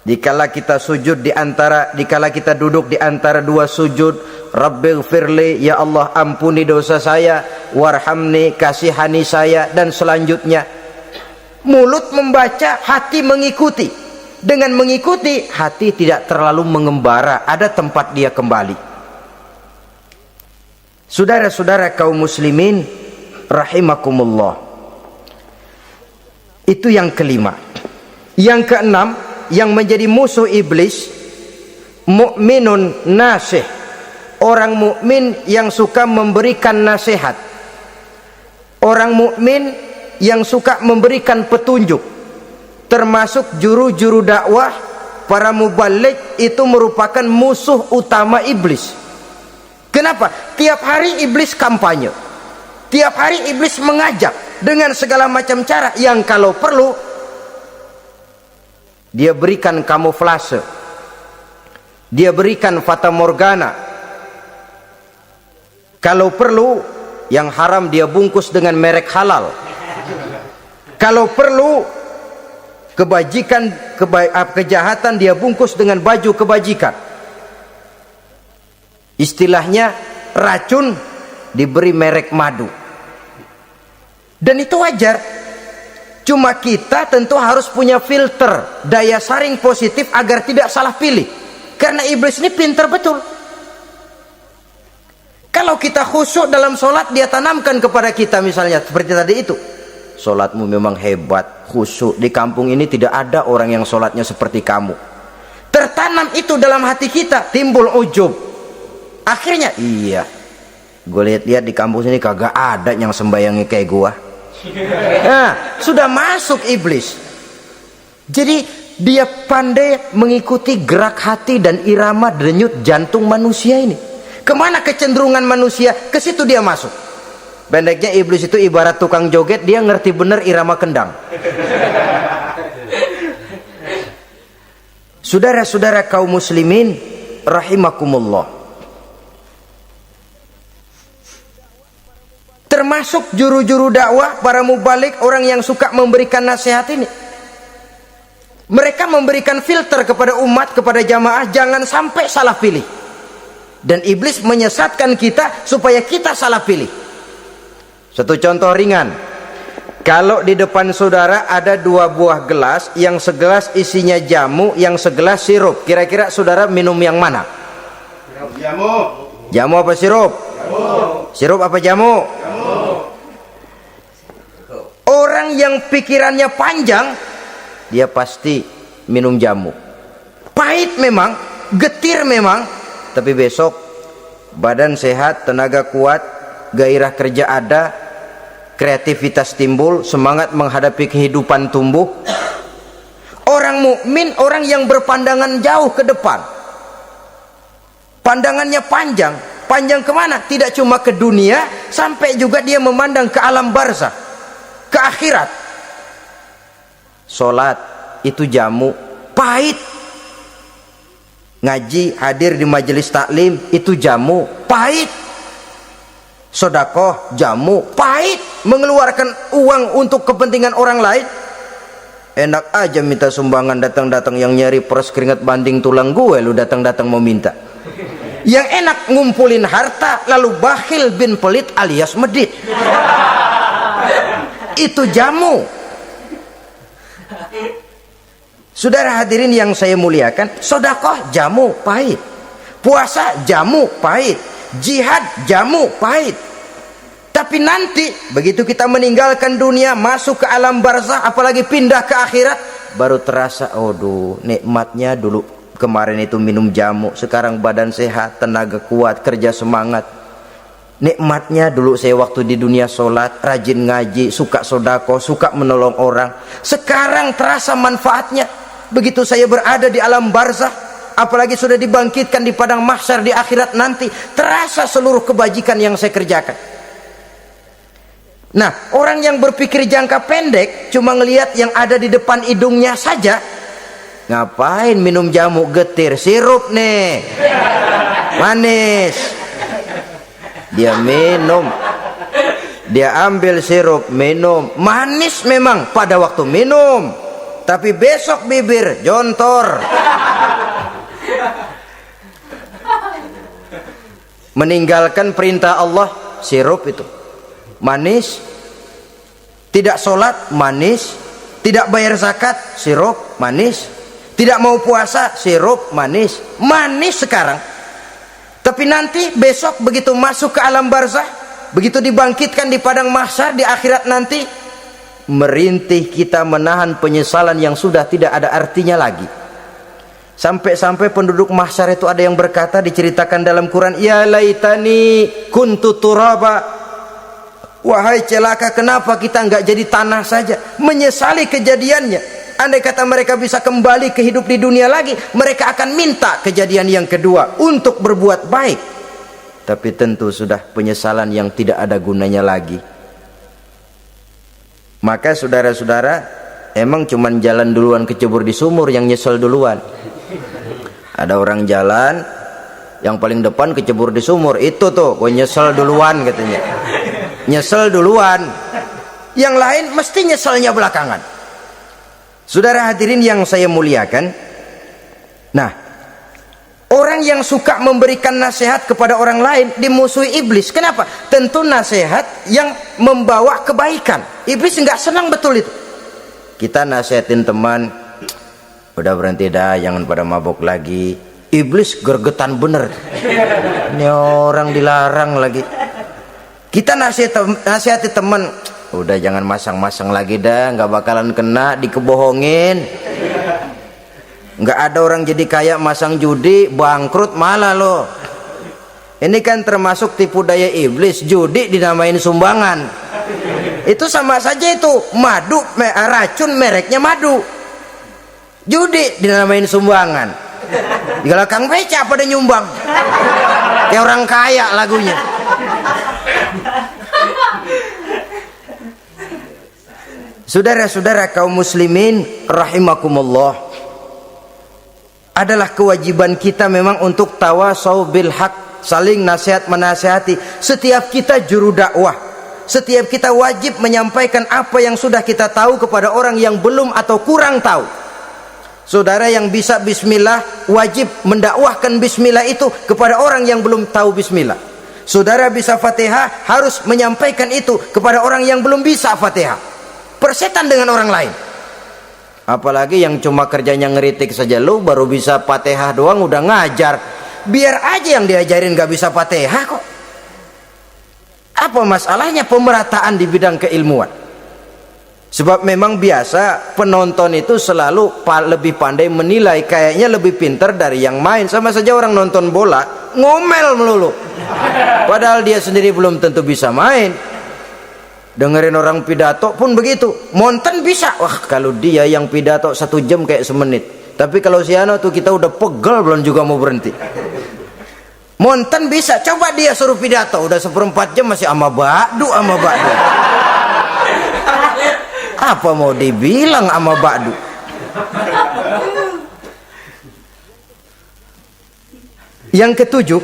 Dikala kita sujud dikala kita duduk di antara dua sujud, Rabbighfirli, ya Allah ampuni dosa saya, warhamni, kasihani saya, dan selanjutnya. Mulut membaca, hati mengikuti. Dengan mengikuti, hati tidak terlalu mengembara, ada tempat dia kembali. Saudara-saudara kaum muslimin rahimakumullah. Itu yang kelima. Yang keenam, yang menjadi musuh iblis, mukminun nasih, orang mukmin yang suka memberikan nasihat, orang mukmin yang suka memberikan petunjuk, termasuk juru-juru dakwah, para mubaligh, itu merupakan musuh utama iblis. Kenapa? Tiap hari iblis kampanye, tiap hari iblis mengajak dengan segala macam cara yang kalau perlu dia berikan kamuflase, dia berikan fata morgana, kalau perlu yang haram dia bungkus dengan merek halal, kalau perlu kejahatan dia bungkus dengan baju kebajikan. Istilahnya racun diberi merek madu. Dan itu wajar. Cuma kita tentu harus punya filter, daya saring positif agar tidak salah pilih. Karena iblis ini pintar betul. Kalau kita khusyuk dalam sholat, dia tanamkan kepada kita misalnya seperti tadi itu, sholatmu memang hebat, khusyuk, di kampung ini tidak ada orang yang sholatnya seperti kamu. Tertanam itu dalam hati kita, timbul ujub. Akhirnya iya, gue lihat-lihat di kampus ini kagak ada yang sembayangnya kayak gua. Nah, sudah masuk iblis. Jadi dia pandai mengikuti gerak hati dan irama denyut jantung manusia ini. Kemana kecenderungan manusia, ke situ dia masuk. Pendeknya iblis itu ibarat tukang joget, dia ngerti bener irama kendang. Saudara-saudara kaum muslimin rahimakumullah, termasuk juru-juru dakwah, para mubaligh, orang yang suka memberikan nasihat ini, mereka memberikan filter kepada umat, kepada jamaah, jangan sampai salah pilih. Dan iblis menyesatkan kita supaya kita salah pilih. Satu contoh ringan, kalau di depan saudara ada dua buah gelas, yang segelas isinya jamu, yang segelas sirup, kira-kira saudara minum yang mana? Jamu. Jamu apa sirup? Jamu. Sirup apa jamu? Jamu. Orang yang pikirannya panjang dia pasti minum jamu. Pahit memang, getir memang, tapi besok badan sehat, tenaga kuat, gairah kerja ada, kreativitas timbul, semangat menghadapi kehidupan tumbuh. Orang mukmin orang yang berpandangan jauh ke depan, pandangannya panjang. Panjang kemana? Tidak cuma ke dunia, sampai juga dia memandang ke alam barzakh, ke akhirat. Sholat itu jamu, pahit. Ngaji, hadir di majelis taklim itu jamu, pahit. Sedekah jamu, pahit. Mengeluarkan uang untuk kepentingan orang lain, enak aja minta sumbangan, datang-datang yang nyari peres keringat banding tulang gue, lu datang-datang mau minta. Yang enak ngumpulin harta lalu bakhil bin pelit alias medit. Itu jamu. Saudara hadirin yang saya muliakan, sedekah jamu, pahit. Puasa jamu, pahit. Jihad jamu, pahit. Tapi nanti begitu kita meninggalkan dunia, masuk ke alam barzakh, apalagi pindah ke akhirat, baru terasa, aduh, nikmatnya dulu kemarin itu minum jamu, sekarang badan sehat, tenaga kuat, kerja semangat. Nikmatnya dulu saya waktu di dunia sholat, rajin ngaji, suka sodako, suka menolong orang. Sekarang terasa manfaatnya begitu saya berada di alam barzakh, apalagi sudah dibangkitkan di padang mahsyar di akhirat nanti, terasa seluruh kebajikan yang saya kerjakan. Nah, orang yang berpikir jangka pendek cuma ngelihat yang ada di depan hidungnya saja, ngapain minum jamu getir, sirup nih manis, dia minum, dia ambil sirup minum, manis memang pada waktu minum, tapi besok bibir jontor. Meninggalkan perintah Allah, sirup itu manis. Tidak sholat, manis. Tidak bayar zakat, sirup manis. Tidak mau puasa, sirup manis. Manis sekarang. Tapi nanti besok begitu masuk ke alam barzakh, begitu dibangkitkan di padang mahsyar di akhirat nanti, merintih kita menahan penyesalan yang sudah tidak ada artinya lagi. Sampai-sampai penduduk mahsyar itu ada yang berkata, diceritakan dalam Quran, ya laitani kuntu turaba, wahai celaka, kenapa kita enggak jadi tanah saja. Menyesali kejadiannya. Andai kata mereka bisa kembali ke hidup di dunia lagi, mereka akan minta kejadian yang kedua untuk berbuat baik. Tapi tentu sudah penyesalan yang tidak ada gunanya lagi. Maka saudara-saudara, emang cuman jalan duluan kecebur di sumur yang nyesel duluan. Ada orang jalan yang paling depan kecebur di sumur, itu tuh gue nyesel duluan katanya. Nyesel duluan. Yang lain mesti nyeselnya belakangan. Saudara hadirin yang saya muliakan, nah, orang yang suka memberikan nasihat kepada orang lain dimusuhi iblis. Kenapa? Tentu nasihat yang membawa kebaikan. Iblis nggak senang betul itu. Kita nasihatin teman, udah berhenti dah, jangan pada mabok lagi. Iblis gergetan bener. Ini orang dilarang lagi. Kita nasihati teman, udah jangan masang-masang lagi dah, nggak bakalan kena, dikebohongin. Nggak ada orang jadi kaya masang judi, bangkrut malah lo. Ini kan termasuk tipu daya iblis, judi dinamain sumbangan. Itu sama saja itu, madu, racun mereknya madu. Judi dinamain sumbangan. Kalau Kang Beca pada nyumbang. Kayak orang kaya lagunya. Saudara-saudara kaum muslimin rahimakumullah, adalah kewajiban kita memang untuk tawasau bil haq, saling nasihat menasihati. Setiap kita juru dakwah, setiap kita wajib menyampaikan apa yang sudah kita tahu kepada orang yang belum atau kurang tahu. Saudara yang bisa bismillah wajib mendakwahkan bismillah itu kepada orang yang belum tahu bismillah. Saudara bisa Fatihah harus menyampaikan itu kepada orang yang belum bisa Fatihah. Persetan dengan orang lain. Apalagi yang cuma kerjanya ngeritik saja, lu baru bisa Fatihah doang udah ngajar. Biar aja yang diajarin gak bisa Fatihah kok. Apa masalahnya pemerataan di bidang keilmuan? Sebab memang biasa penonton itu selalu lebih pandai menilai, kayaknya lebih pintar dari yang main. Sama saja orang nonton bola ngomel melulu, padahal dia sendiri belum tentu bisa main. Dengerin orang pidato pun begitu, monten bisa, wah kalau dia yang pidato 1 jam kayak semenit. Tapi kalau si Ano tuh kita udah pegel belum juga mau berhenti. Monten bisa, coba dia suruh pidato udah 1/4 jam masih ama ba'du. Apa mau dibilang ama ba'du? Yang ketujuh,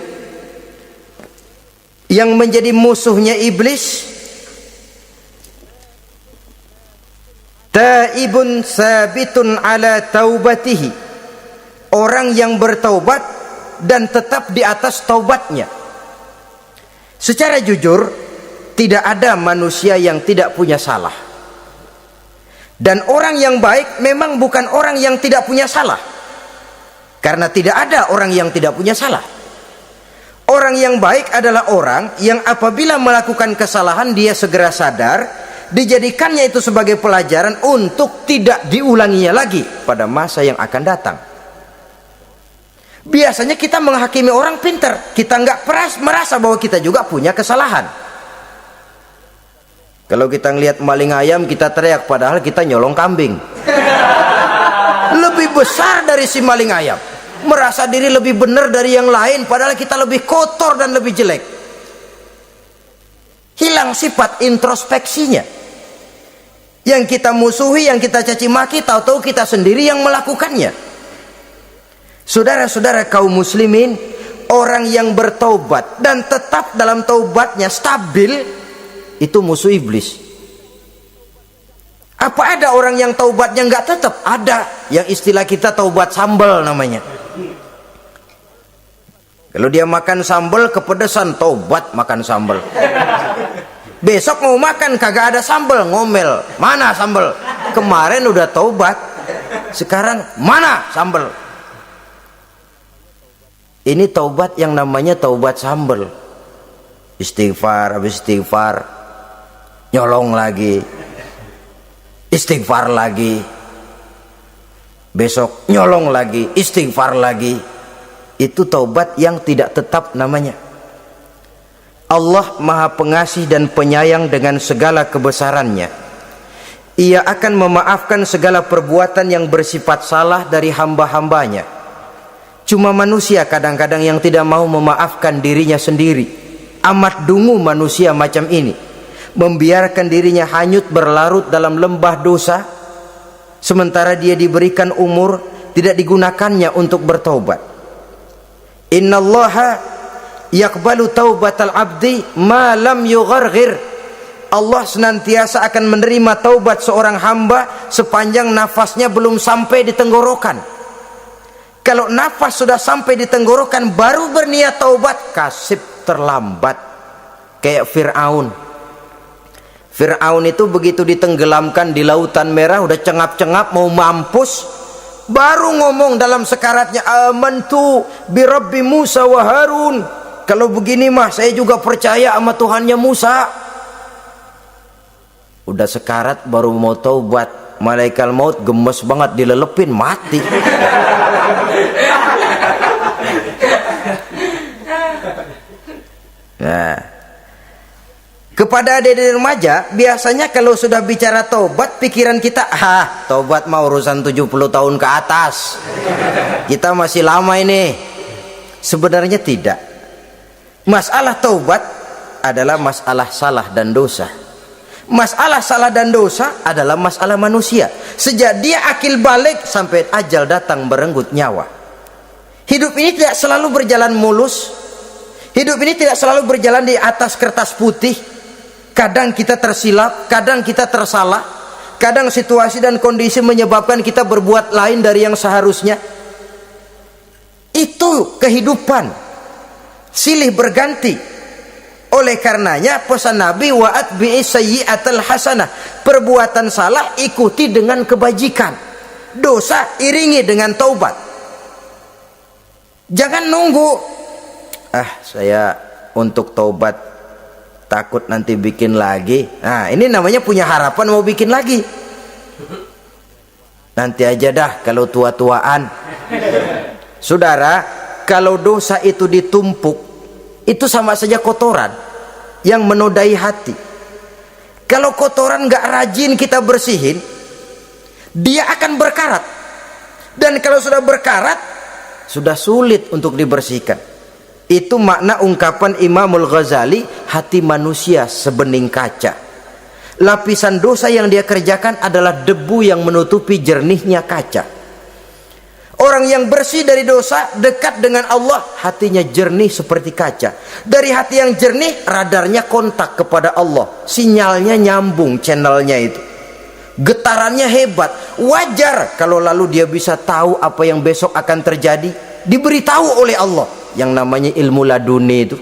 yang menjadi musuhnya iblis, taibun sabitun ala taubatihi, orang yang bertaubat dan tetap di atas taubatnya. Secara jujur, tidak ada manusia yang tidak punya salah. Dan orang yang baik memang bukan orang yang tidak punya salah, karena tidak ada orang yang tidak punya salah. Orang yang baik adalah orang yang apabila melakukan kesalahan dia segera sadar, dijadikannya itu sebagai pelajaran untuk tidak diulanginya lagi pada masa yang akan datang. Biasanya kita menghakimi orang pintar, kita nggak merasa bahwa kita juga punya kesalahan. Kalau kita ngelihat maling ayam kita teriak, padahal kita nyolong kambing. Lebih besar dari si maling ayam, merasa diri lebih benar dari yang lain, padahal kita lebih kotor dan lebih jelek. Hilang sifat introspeksinya. Yang kita musuhi, yang kita caci maki, tahu-tahu kita sendiri yang melakukannya. Saudara-saudara kaum muslimin, orang yang bertaubat dan tetap dalam taubatnya stabil, itu musuh iblis. Apa ada orang yang taubatnya nggak tetap? Ada, yang istilah kita taubat sambal namanya. Kalau dia makan sambal kepedesan, taubat makan sambal. Besok mau makan kagak ada sambal, ngomel, mana sambal? Kemarin udah taubat, sekarang mana sambal? Ini taubat yang namanya taubat sambal. Istighfar, habis istighfar nyolong lagi, istighfar lagi, besok nyolong lagi, istighfar lagi. Itu taubat yang tidak tetap namanya. Allah Maha Pengasih dan Penyayang dengan segala kebesarannya. Ia akan memaafkan segala perbuatan yang bersifat salah dari hamba-hambanya. Cuma manusia kadang-kadang yang tidak mau memaafkan dirinya sendiri. Amat dungu manusia macam ini, membiarkan dirinya hanyut berlarut dalam lembah dosa, sementara dia diberikan umur tidak digunakannya untuk bertaubat. Innallaha yaqbalu taubatal abdi ma lam yugharghir. Allah senantiasa akan menerima taubat seorang hamba sepanjang nafasnya belum sampai di tenggorokan. Kalau nafas sudah sampai di tenggorokan baru berniat taubat, kasib terlambat. Kayak Fir'aun. Fir'aun itu begitu ditenggelamkan di lautan merah, udah cengap-cengap mau mampus, baru ngomong dalam sekaratnya, amantu bi Rabbi Musa wa Harun. Kalau begini mah saya juga percaya sama Tuhannya Musa. Udah sekarat baru mau taubat, malaikat maut gemes banget, dilelepin, mati. Nah, kepada adik-adik remaja, biasanya kalau sudah bicara taubat, pikiran kita, taubat mau urusan 70 tahun ke atas, kita masih lama ini. Sebenarnya tidak. Masalah taubat adalah masalah salah dan dosa. Masalah salah dan dosa adalah masalah manusia. Sejak dia akil balik sampai ajal datang berenggut nyawa. Hidup ini tidak selalu berjalan mulus. Hidup ini tidak selalu berjalan di atas kertas putih. Kadang kita tersilap, kadang kita tersalah, kadang situasi dan kondisi menyebabkan kita berbuat lain dari yang seharusnya. Itu kehidupan, silih berganti. Oleh karenanya pesan Nabi, wa'at bi'is sayyi'atal hasanah, perbuatan salah ikuti dengan kebajikan, dosa iringi dengan taubat. Jangan nunggu, saya untuk taubat takut nanti bikin lagi. Nah, ini namanya punya harapan mau bikin lagi. Nanti aja dah kalau tua-tuaan. Saudara, kalau dosa itu ditumpuk, itu sama saja kotoran yang menodai hati. Kalau kotoran nggak rajin kita bersihin, dia akan berkarat. Dan kalau sudah berkarat, sudah sulit untuk dibersihkan. Itu makna ungkapan Imamul Ghazali, hati manusia sebening kaca. Lapisan dosa yang dia kerjakan adalah debu yang menutupi jernihnya kaca. Orang yang bersih dari dosa, dekat dengan Allah, hatinya jernih seperti kaca. Dari hati yang jernih, radarnya kontak kepada Allah. Sinyalnya nyambung channelnya itu. Getarannya hebat. Wajar kalau lalu dia bisa tahu apa yang besok akan terjadi. Diberitahu oleh Allah. Yang namanya ilmu laduni itu.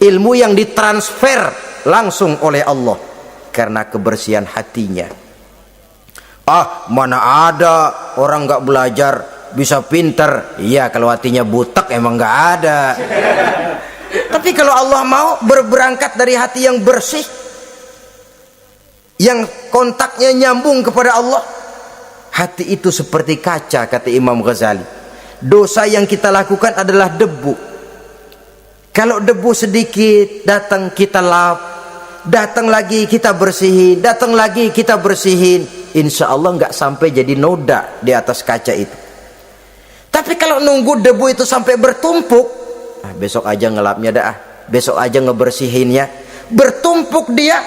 Ilmu yang ditransfer langsung oleh Allah. Karena kebersihan hatinya. Ah, mana ada orang nggak belajar bisa pinter. Iya, kalau hatinya butek emang nggak ada. Tapi kalau Allah mau berberangkat dari hati yang bersih, yang kontaknya nyambung kepada Allah, hati itu seperti kaca, kata Imam Ghazali. Dosa yang kita lakukan adalah debu. Kalau debu sedikit datang kita lap, datang lagi kita bersihin, datang lagi kita bersihin, insya Allah nggak sampai jadi noda di atas kaca itu. Tapi kalau nunggu debu itu sampai bertumpuk, besok aja ngelapnya dah, besok aja ngebersihinnya, bertumpuk dia,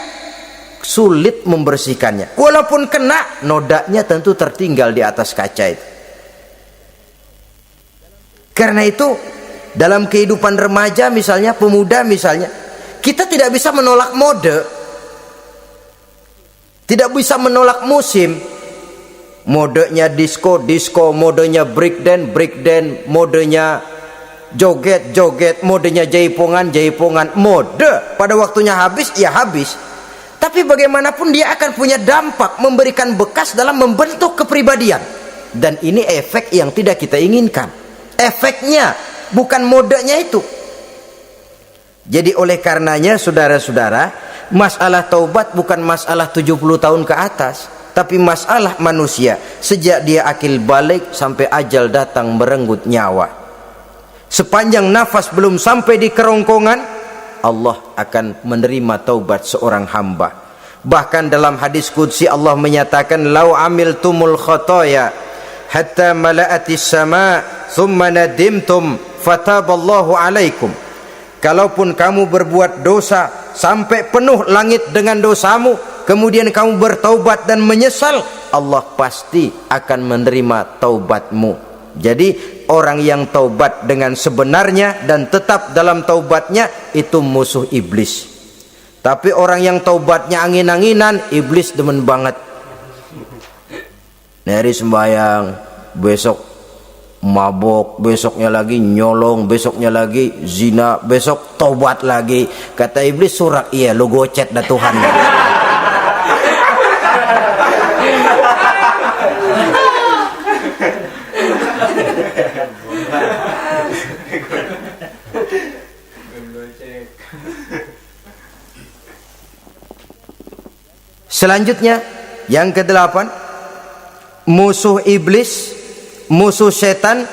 sulit membersihkannya. Walaupun kena, nodanya tentu tertinggal di atas kaca itu. Karena itu dalam kehidupan remaja misalnya, pemuda misalnya, kita tidak bisa menolak mode, tidak bisa menolak musim. Modenya disco, disco, modenya breakdance, breakdance, modenya joget, joget, modenya jaipongan, jaipongan. Mode pada waktunya habis, ya habis. Tapi bagaimanapun dia akan punya dampak, memberikan bekas dalam membentuk kepribadian. Dan ini efek yang tidak kita inginkan. Efeknya bukan modenya itu. Jadi oleh karenanya saudara-saudara, masalah taubat bukan masalah 70 tahun ke atas, tapi masalah manusia sejak dia akil balik sampai ajal datang merenggut nyawa. Sepanjang nafas belum sampai di kerongkongan, Allah akan menerima taubat seorang hamba. Bahkan dalam hadis qudsi Allah menyatakan, lau amiltumul khotoya hatta mala'atis sama thumma nadimtum fataballahu alaikum. Kalaupun kamu berbuat dosa sampai penuh langit dengan dosamu, kemudian kamu bertaubat dan menyesal, Allah pasti akan menerima taubatmu. Jadi orang yang taubat dengan sebenarnya dan tetap dalam taubatnya, itu musuh iblis. Tapi orang yang taubatnya angin-anginan, iblis demen banget. Hari sembahyang, besok mabok, besoknya lagi nyolong, besoknya lagi zina, besok taubat lagi. Kata iblis, surak, iya lu gocet dah Tuhan. Selanjutnya yang ke-8, musuh iblis, musuh setan,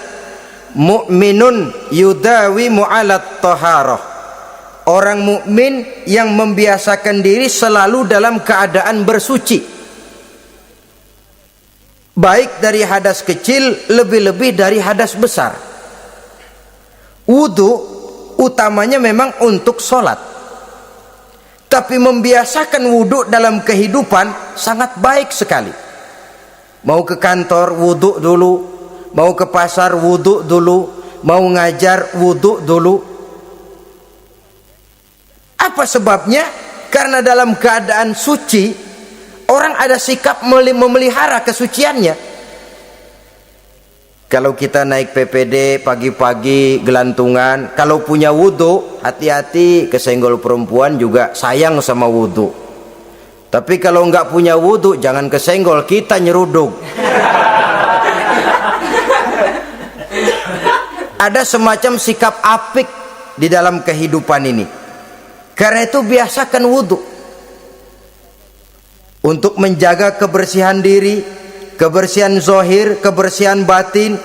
mukminun yudawi mu'alat taharah. Orang mukmin yang membiasakan diri selalu dalam keadaan bersuci, baik dari hadas kecil, lebih-lebih dari hadas besar. Wudu utamanya memang untuk sholat, tapi membiasakan wudu dalam kehidupan sangat baik sekali. Mau ke kantor wudu dulu, mau ke pasar wudu dulu, mau ngajar wudu dulu. Apa sebabnya? Karena dalam keadaan suci, orang ada sikap memelihara kesuciannya. Kalau kita naik PPD pagi-pagi gelantungan, kalau punya wudu, hati-hati kesenggol perempuan juga sayang sama wudu. Tapi kalau nggak punya wudu, jangan kesenggol, kita nyeruduk. Ada semacam sikap apik di dalam kehidupan ini. Karena itu biasakan wudhu untuk menjaga kebersihan diri, kebersihan zahir, kebersihan batin,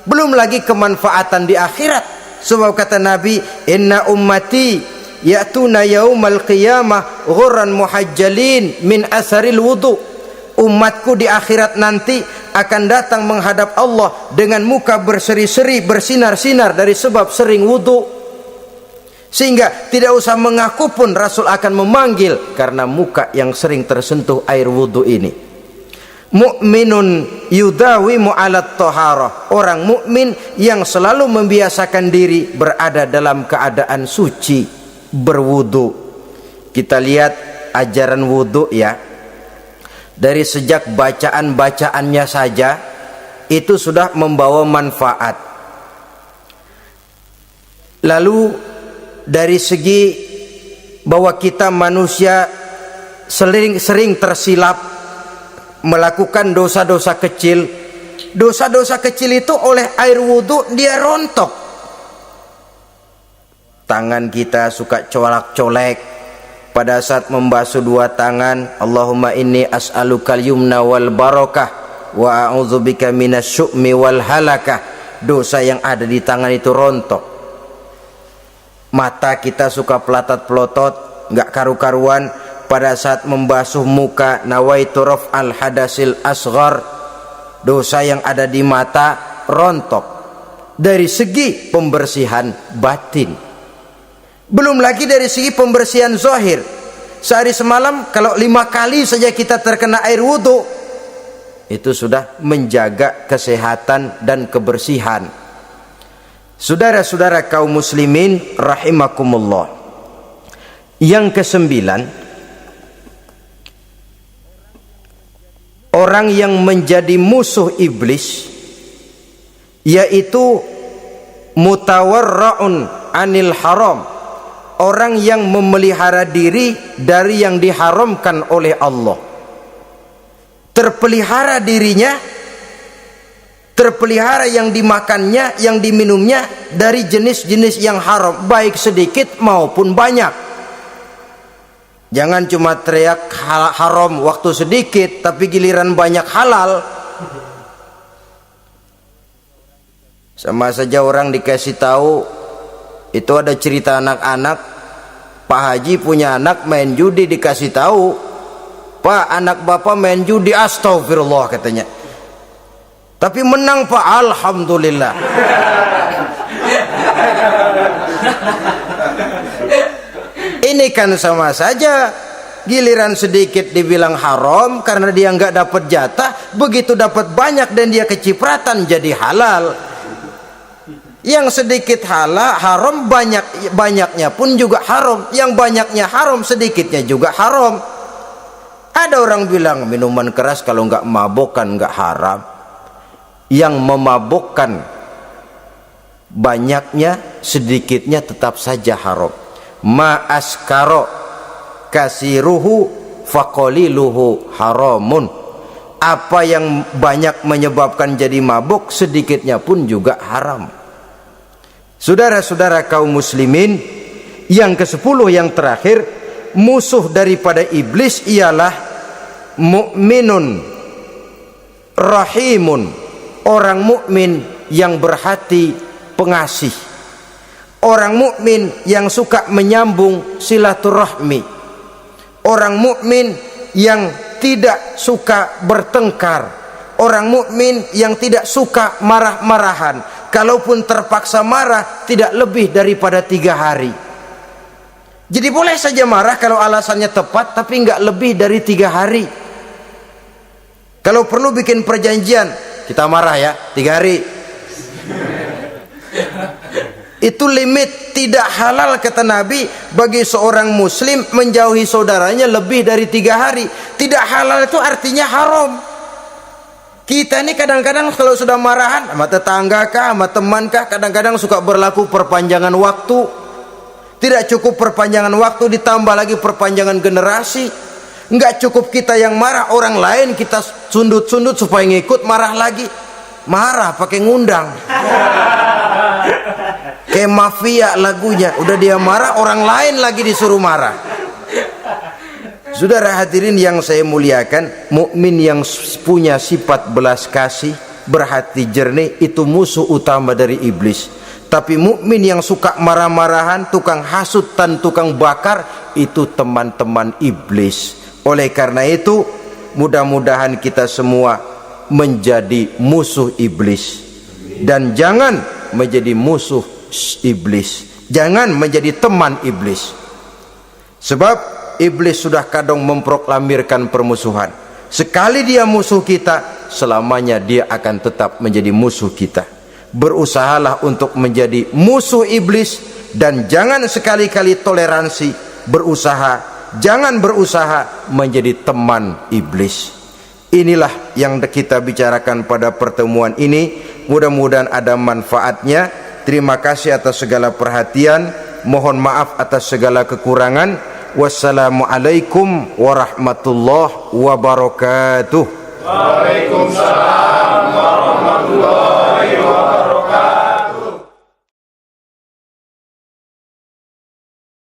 belum lagi kemanfaatan di akhirat. Sebab kata Nabi, inna ummati ya'tuna yaumal qiyamah ghurran muhajjalin min asaril wudu. Umatku di akhirat nanti akan datang menghadap Allah dengan muka berseri-seri, bersinar-sinar dari sebab sering wudu. Sehingga tidak usah mengaku pun Rasul akan memanggil karena muka yang sering tersentuh air wudu ini. Mu'minun yudawimu alat toharoh. Orang mukmin yang selalu membiasakan diri berada dalam keadaan suci, berwudu. Kita lihat ajaran wudu ya, dari sejak bacaan-bacaannya saja itu sudah membawa manfaat. Lalu dari segi bahwa kita manusia sering tersilap melakukan dosa-dosa kecil. Dosa-dosa kecil itu oleh air wudhu dia rontok. Tangan kita suka colak-colek pada saat membasuh dua tangan. Allahumma inni as'alukal yumna wal barakah wa a'udzubika minasyu'mi wal halakah. Dosa yang ada di tangan itu rontok. Mata kita suka pelatat-pelotot, nggak karu-karuan pada saat membasuh muka. Nawaitu raf'al hadasil asghar. Dosa yang ada di mata rontok. Dari segi pembersihan batin. Belum lagi dari segi pembersihan zahir. Sehari semalam kalau 5 kali saja kita terkena air wudhu, itu sudah menjaga kesehatan dan kebersihan. Saudara-saudara kaum muslimin rahimakumullah. Yang kesembilan, orang yang menjadi musuh iblis yaitu mutawarra'un anil haram. Orang yang memelihara diri dari yang diharamkan oleh Allah. Terpelihara dirinya, terpelihara yang dimakannya, yang diminumnya dari jenis-jenis yang haram, baik sedikit maupun banyak. Jangan cuma teriak haram waktu sedikit tapi giliran banyak halal. Sama saja orang dikasih tahu, itu ada cerita anak-anak, Pak Haji punya anak main judi, dikasih tahu, Pak, anak bapak main judi, astagfirullah katanya. Tapi menang Pak, alhamdulillah. Ini kan sama saja, giliran sedikit dibilang haram karena dia nggak dapat jatah, begitu dapat banyak dan dia kecipratan jadi halal. Yang sedikit halal haram, banyaknya pun juga haram. Yang banyaknya haram, sedikitnya juga haram. Ada orang bilang minuman keras kalau nggak mabok kan nggak haram. Yang memabukkan banyaknya sedikitnya tetap saja haram. Ma askaro kasiruhu faqaliluhu haramun. Apa yang banyak menyebabkan jadi mabuk, sedikitnya pun juga haram. Saudara-saudara kaum muslimin, yang ke-10 yang terakhir, musuh daripada iblis ialah mukminun rahimun. Orang mukmin yang berhati pengasih, orang mukmin yang suka menyambung silaturahmi, orang mukmin yang tidak suka bertengkar, orang mukmin yang tidak suka marah-marahan. Kalaupun terpaksa marah, tidak lebih daripada 3 hari. Jadi boleh saja marah kalau alasannya tepat, tapi nggak lebih dari 3 hari. Kalau perlu bikin perjanjian, kita marah ya 3 hari. Itu limit. Tidak halal kata Nabi bagi seorang muslim menjauhi saudaranya lebih dari 3 hari. Tidak halal itu artinya haram. Kita ini kadang-kadang kalau sudah marahan sama tetangga kah, sama teman kah, kadang-kadang suka berlaku perpanjangan waktu. Tidak cukup perpanjangan waktu, ditambah lagi perpanjangan generasi. Enggak cukup kita yang marah, orang lain kita sundut-sundut supaya ngikut marah lagi. Marah pakai ngundang. Kayak mafia lagunya, udah dia marah, orang lain lagi disuruh marah. Saudara hadirin yang saya muliakan, mukmin yang punya sifat belas kasih, berhati jernih, itu musuh utama dari iblis. Tapi mukmin yang suka marah-marahan, tukang hasut dan tukang bakar, itu teman-teman iblis. Oleh karena itu, mudah-mudahan kita semua menjadi musuh iblis, dan jangan menjadi musuh iblis, jangan menjadi teman iblis. Sebab iblis sudah kadang memproklamirkan permusuhan. Sekali dia musuh kita, selamanya dia akan tetap menjadi musuh kita. Berusahalah untuk menjadi musuh iblis, dan jangan sekali-kali toleransi. Jangan berusaha menjadi teman iblis. Inilah yang kita bicarakan pada pertemuan ini. Mudah-mudahan ada manfaatnya. Terima kasih atas segala perhatian. Mohon maaf atas segala kekurangan. Wassalamualaikum warahmatullahi wabarakatuh. Waalaikumsalam warahmatullahi wabarakatuh.